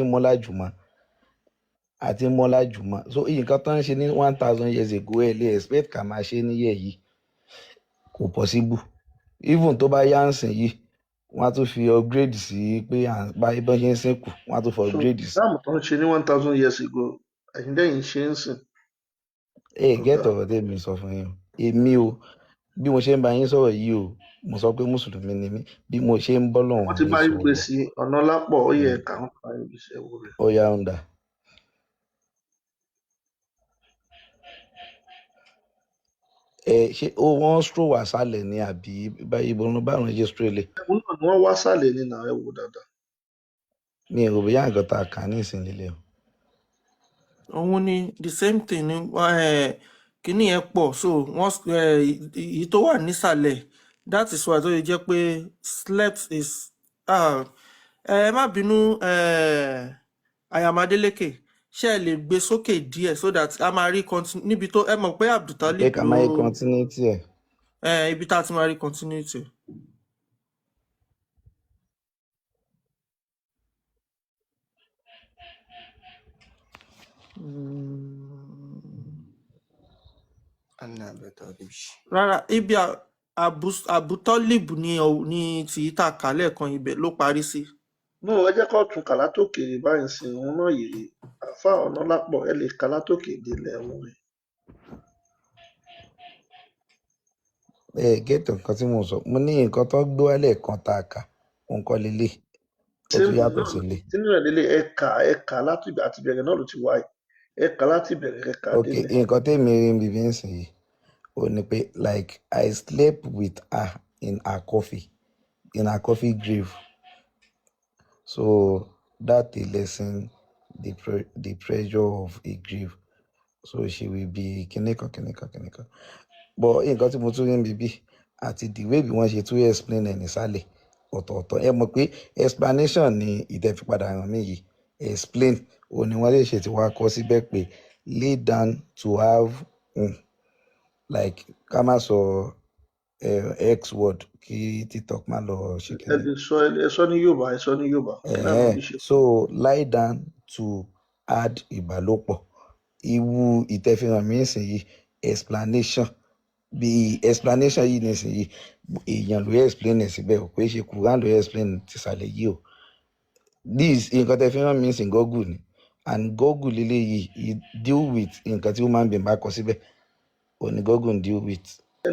mọ́lájùmọ́ so nǹkan tó ń ṣe ní 1000 years ago ẹ lè expect ká máa ṣe níyẹ̀ yìí kò possible even tó bá yá ń sìn yìí wọ́n á tún fi upgrade sí pé báyìí bọ́n ṣe ń sìnkú wọ́n á tún fi upgrade sí. dáàmú tó ń ṣe ní 1000 years ago ẹ̀yin dẹ́yìn ṣe ń sìn. gẹ́tọ̀ ọ̀rọ̀ tèmi sọ fún yín èmi o bí mo ṣe ń bá yín sọ̀rọ̀ yìí o mo sọ pé mùsùlùmí ni mí bí mo ṣe ń bọ́ lọ́wọ́ wọ́n ti bá yín gbé sí ọ̀nà lápọ̀ ó yẹ ká ń fa ibi iṣẹ́ wo rẹ̀. ó yá ń dà. ṣé wọ́n stroll wá sálẹ̀ ni àbí báwọn ṣe stroll lè. ẹ̀wọ̀n náà ni wọ́n wá sálẹ̀ nínú àwọn ẹ̀wò dáadáa. mi ò bóyá nǹkan tá a kà ní ìsìn líle o. òun ni the same thing ni kíní yẹn pọ̀ so wọ́n èyí tó wà nísàlẹ̀ that is why tó yẹ jẹ́ pé slept is ẹ má bínú Ayamadéleke ṣé ẹ lè gbé sókè díẹ̀ so that a máa rí níbi tó ẹ mọ̀ pé Abdultalib ló. ẹ kà máa rí continuity ẹ. ibi tá a ti máa rí continuity. Rárá ibi Abutalibu ni tí tá a kà lẹ́ẹ̀kan ibẹ̀ ló parí sí. no ẹ jẹ́ kó tún kà látòkè báyìí sí òun náà yìí àfa ọ̀nà lápọ̀ ẹ lè kà látòkè délẹ̀ ẹ̀wọ̀n rẹ̀. gẹ́tọ̀ nǹkan tí mo sọ mo ní nǹkan tó gbé wálẹ̀ kan tá a kà òun kọ́ lélẹ̀ ó tún yàtọ̀ sílẹ̀. sínú ẹ̀ lélẹ̀ ẹ̀ka láti àti bẹ̀rẹ̀ náà ló ti wáyé ẹ̀ka láti bẹ̀rẹ̀ ẹ̀ka délẹ̀. ok nǹkan tèmi rí bíbí ń sìn yìí ó ní pé like I slept with her in her coffee grave so that dey lessen the pressure of a grave so she will be kìnìkan but nǹkan tí mo tún rí bíbí àti the way bí wọ́n ṣe tún explain ẹ̀ nísàlẹ̀ ọ̀tọ̀ọ̀tọ̀ ẹ mọ̀ pé explanation ni ìdẹ́fipadà ràn mí yìí explain òun ni wọ́n lè ṣe tí wàá kọ síbẹ̀ pé lay down to have like ká má sọ x word kí TikTok má lọ ṣe kí ni. ẹ sọ ní Yorùbá. so lie down to add ìbálòpọ̀ ìwú ìtẹ̀fihàn mi sìn yìí explanation bí explanation yìí nísìnyí èèyàn ló explain ẹ̀ síbẹ̀ ò pé ṣe Quran ló explain tìsàlẹ̀ yìí o this nǹkan tẹ́ fi hàn mí sìn Google ni and Google lélẹ́yìí e deal with nǹkan tí human being bá kọ síbẹ̀ ò ní Google ń deal with. ṣe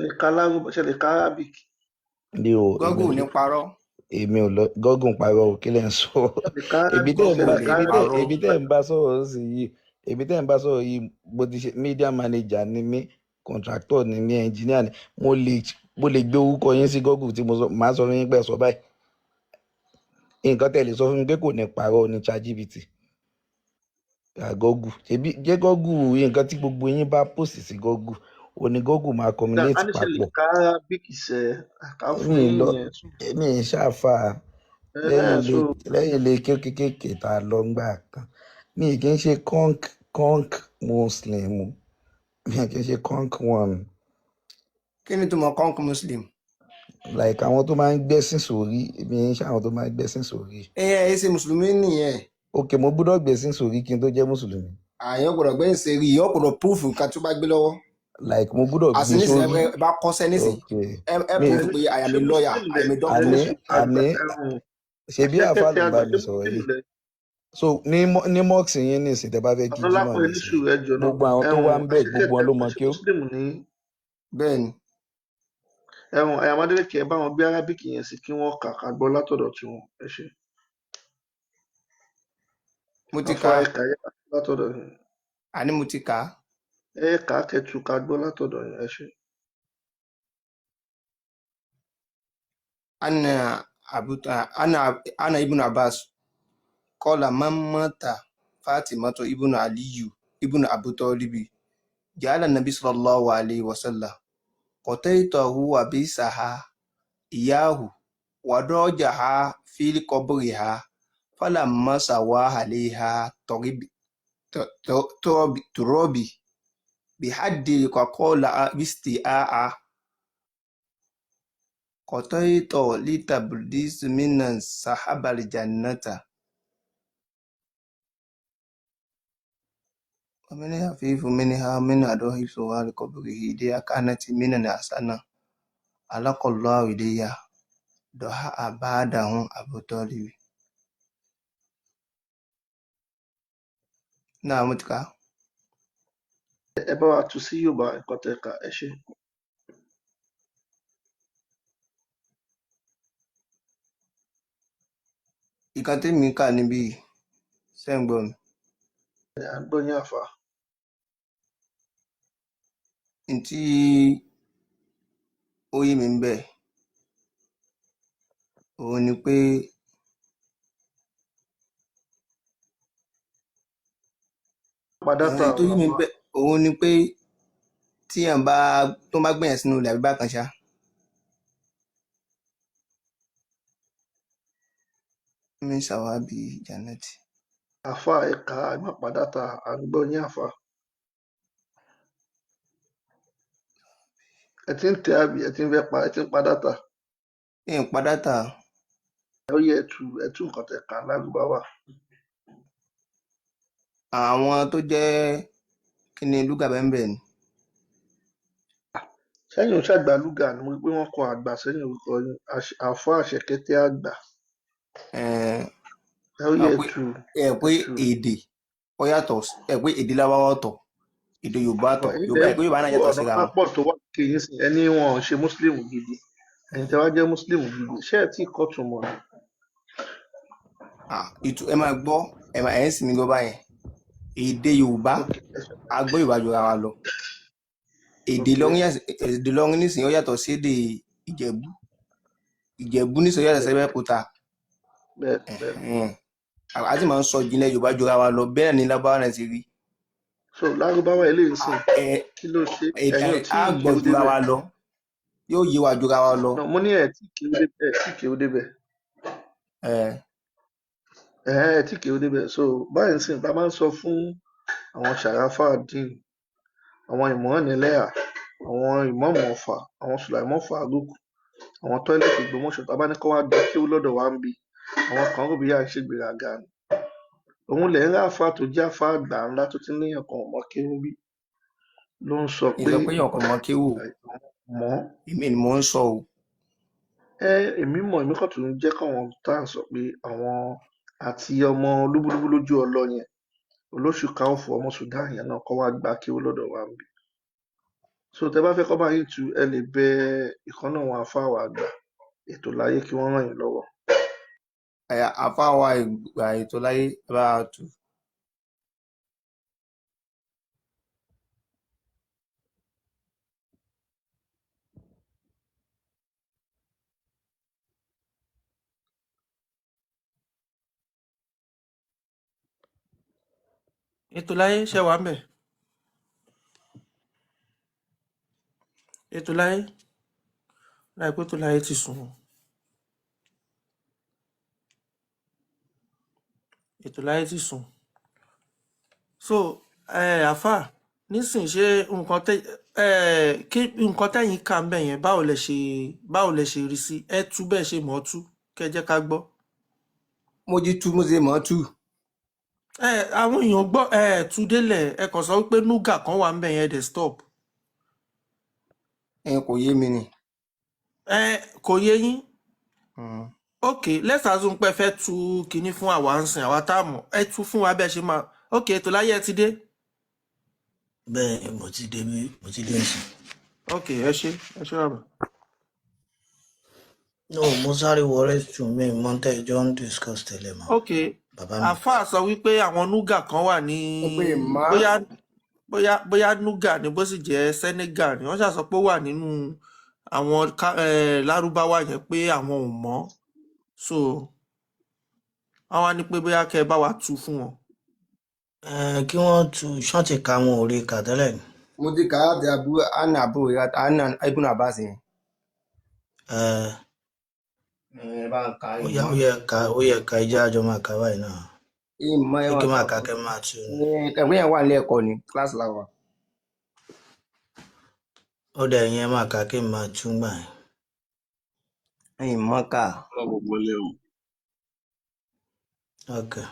lè ka Arabic. Google ní parọ́. èmi ò lọ Google ń parọ́ o kí lẹ́ ń sọ ebi tẹ́ ń bá sọ̀rọ̀ sí yìí bó ti ṣe media manager ni mí contractor ni mí engineer ni mo lè gbé orúkọ yín sí Google tí màá sọ fún yín pé sọ báyìí nǹkan tẹ́ lè sọ fún mi pé kò ní parọ́ ní ChatGPT Google ṣebí jẹ́ Google nǹkan tí gbogbo yín bá post sí Google ò ní Google máa communicate papọ̀. èmi ń ṣàfà lẹ́yìn ilé kéékèèké tá a lọ gbà kan mi kì í ṣe conk Muslim mi kì í ṣe conk one. kí ni tó mọ conk Muslim. like àwọn tó máa ń gbẹ́sìn sórí mi ń ṣe àwọn tó máa ń gbẹ́sìn sórí. ẹ ṣe mùsùlùmí nìyẹn. ok mo gbọ́dọ̀ gbẹ́sìn sórí kí n tó jẹ́ mùsùlùmí. àyàn gbọ́dọ̀ gbẹ́sìn sórí ìyọ́ gbọ́dọ̀ proof nǹkan tó bá gbé lọ́wọ́. like mo gbọ́dọ̀ gbé sórí. àsìnísìn ẹ bá kọ́sẹ́ nísìn ẹ proof pé I am a lawyer I am a doctor. àní ṣebí àfa ló bá mi sọ̀rọ̀ yìí so ní mọ́ọ̀sì yín ní ìsìn tẹ́ bá fẹ́ kí jimá ní ìsìn gbogbo àwọn tó wá ń bẹ̀ gbogbo wọn ló mọ kí ó. bẹ́ẹ̀ni. ẹ̀wọ̀n Ayamadéleke ẹ bá wọn gbé Arabic yẹn sí kí wọ́n kà ká gbọ́ látọ̀dọ̀ tí wọ́n ẹ ṣe. mo ti kà á látọ̀dọ̀ yẹn. àní mo ti kà á. ẹ kà á kẹtù ká gbọ́ látọ̀dọ̀ yẹn ẹ ṣe. ana ibn Abbas qala man mata Fatimatu ibn Aliyu ibn Abu Talibi ja'ala nabi sallallahu alayhi wa sallam qataitahu wa bisaha iyahu وضجها في قبرها فلما سوى عليها ترابي بحد وقال باستياء قطيت لتبريز من صحاب الجنة ومن يخفف منها من أدوه سؤال قبره دي كانت من الحسنة علق الله إليها دعاء بعده أبو طالب. نعم متكا. ẹ bá wa tú sí Yorùbá nǹkan tẹ́ kà ẹ ṣé. Ìkan tèmi kà níbí ṣé ń gbọ́ mi. À ń gbọ́ yín àfà. Ntí ó yé mi ń bẹ̀ òun ni pé tó yé mi ń bẹ̀ òun ni pé tíyàn bá tó bá gbẹ̀yàn sínú ilẹ̀ àbí bákan ṣá. Mi ṣàwábì Jannati. Àfà ẹ kà á, ẹ má pa dátà, à ń gbọ́ yín àfà. Ẹ ti ń tẹ àbí ẹ ti ń fẹ́ pa ẹ ti ń pa dátà. Ẹ ń pa dátà. Ó yẹ ẹ tú nǹkan tẹ́ kà Lárúbáwá. Àwọn tó jẹ́ kí ni lúgà bẹ́ẹ̀ bẹ́ẹ̀ ni. Sẹ́yìn ò ṣàgbà lúgà ni mo rí pé wọ́n kọ àgbà sẹ́yìn orúkọ yín àfà Àṣẹkẹ́tẹ́ àgbà. Ó yẹ ẹ pé èdè ó yàtọ̀ ẹ pé èdè Lárúbáwá ọ̀tọ̀ èdè Yorùbá ọ̀tọ̀ Yorùbá náà yàtọ̀ síra wọn. ọ̀nà pọ̀ tó wà kéyìn sí ẹni wọn ò ṣe mùsùlùmí gidi ẹ̀yin tẹ́ wá jẹ́ mùsùlùmí gidi ṣé ẹ tí ì kọ́ tún mọ̀ ni. Ẹ máa gbọ́ ẹ̀ ń sinmi gbọ́ báyẹn èdè Yorùbá a gbọ́ Yorùbá jura wa lọ èdè Ìlọrin nísìnyí ó yàtọ̀ sí èdè Ìjẹ̀bú nísìnyí ó yàtọ̀ sí Abẹ́òkúta a sì máa ń sọ ìjìnlẹ̀ Yorùbá jura wa lọ bẹ́ẹ̀ ni Lárúbáwá náà ti rí. So Lárúbáwá eléyìí sìn kí ló ṣe ẹ̀yin ò tí ì gbọ́ jura wa lọ yóò yé wa jura wa lọ. Mo ní ẹ̀ tí kéwú débẹ̀. Ẹ̀ tí kéwú débẹ̀ so báyìí sìn tá a máa ń sọ fún àwọn Sharafadeen àwọn Ìmọ̀ọ́nìlẹ́yà àwọn Ìmáàmù Ọ̀fà àwọn Sùlàìmọ́ Fàrúkù àwọn tọ́ílẹ̀tì Ògbómọ̀ṣọ́ tá a bá ní kó wá gba kéwú lọ́dọ̀ wa ń bí àwọn kan rò bí yà ń ṣègbéraga ni òun lè ń rí àfa tó jẹ́ àfa àgbà ńlá tó ti níyàn kan ọmọ kéwú bí ló ń sọ pé ìsọpéyàn kan ọmọ kéwú mọ́ èmi ni mò ń sọ o. Èmi mọ̀ èmi kàn tún jẹ́ káwọn tá à ń sọ pé àwọn àti ọmọ lúbúlúbú lójú ọlọ yẹn olóṣù káwọ́fù ọmọ Sudan yẹn náà kọ́ wá gba kéwú lọ́dọ̀ wa ń bí so tẹ bá fẹ́ kọ́ bá yín tu ẹ lè bẹ ìkànnà àwọn afáwà àgbà ètò láyé kí wọ́n ràn yín lọ́wọ́. Àfáwà ìgbà ètò láyé bá a tù. Ètò láyé ṣe wà ń bẹ̀. Ètò láyé láìpẹ́ ètò láyé ti sùn. Ètò láyé ti sùn. So àfà nísìnyí ṣé nǹkan tẹ̀yìn kà ń bẹ̀ yẹn báwo lẹ ṣe rí sí ẹ tú bẹ́ẹ̀ ṣe mọ̀ ọ́ tú kẹ́ jẹ́ ká gbọ́. Mo jí tú mo ṣe mọ̀ ọ́ tú. Àwọn èèyàn gbọ́ tú délẹ̀ ẹ kàn sọ wípé núgà kan wà ń bẹ̀ yẹn dẹ̀ stop. Kò yé mi ni. Kò yé yín. Ok let's assume pé fẹ́ tú kinní fún àwa ń sìn àwa tá a mọ̀ ẹ tú fún wa bẹ́ẹ̀ ṣe máa ok ètò láyé ẹ ti dé. Bẹ́ẹ̀ mo ti dé sí. Ok ẹ ṣé bàbá. No mo sáré wọlé tún mi mọ́tẹ́ ìjọ ń discuss tẹ́lẹ̀ mọ́. Ok àfáà sọ wípé àwọn núgà kan wà ní bóyá núgà ni bó sì jẹ́ Senegal ni wọ́n ṣàsọ pé ó wà nínú àwọn lárúbáwá yẹn pé àwọn ò mọ̀ so àwọn á ní pé bóyá kẹ́ ẹ bá wa tú fún wọn. Kí wọ́n tú ṣọ́ọ̀tì ká wọn ò rí kà tẹ́lẹ̀ ni. Mo ti kà á ti àná àbúrò Ibn Abbas yẹn. ó yẹ ká ìjà àjọ máa kà báyìí náà. Kí máa kà kẹ́ máa tú. Ẹ̀gbọ́n yẹn wà ní ẹ̀kọ́ ní kíláàsì làwà. Ó dẹ̀ yẹn máa kà kí n máa tú gbà yẹn. Ẹ̀yin mọ́ ká. Okay.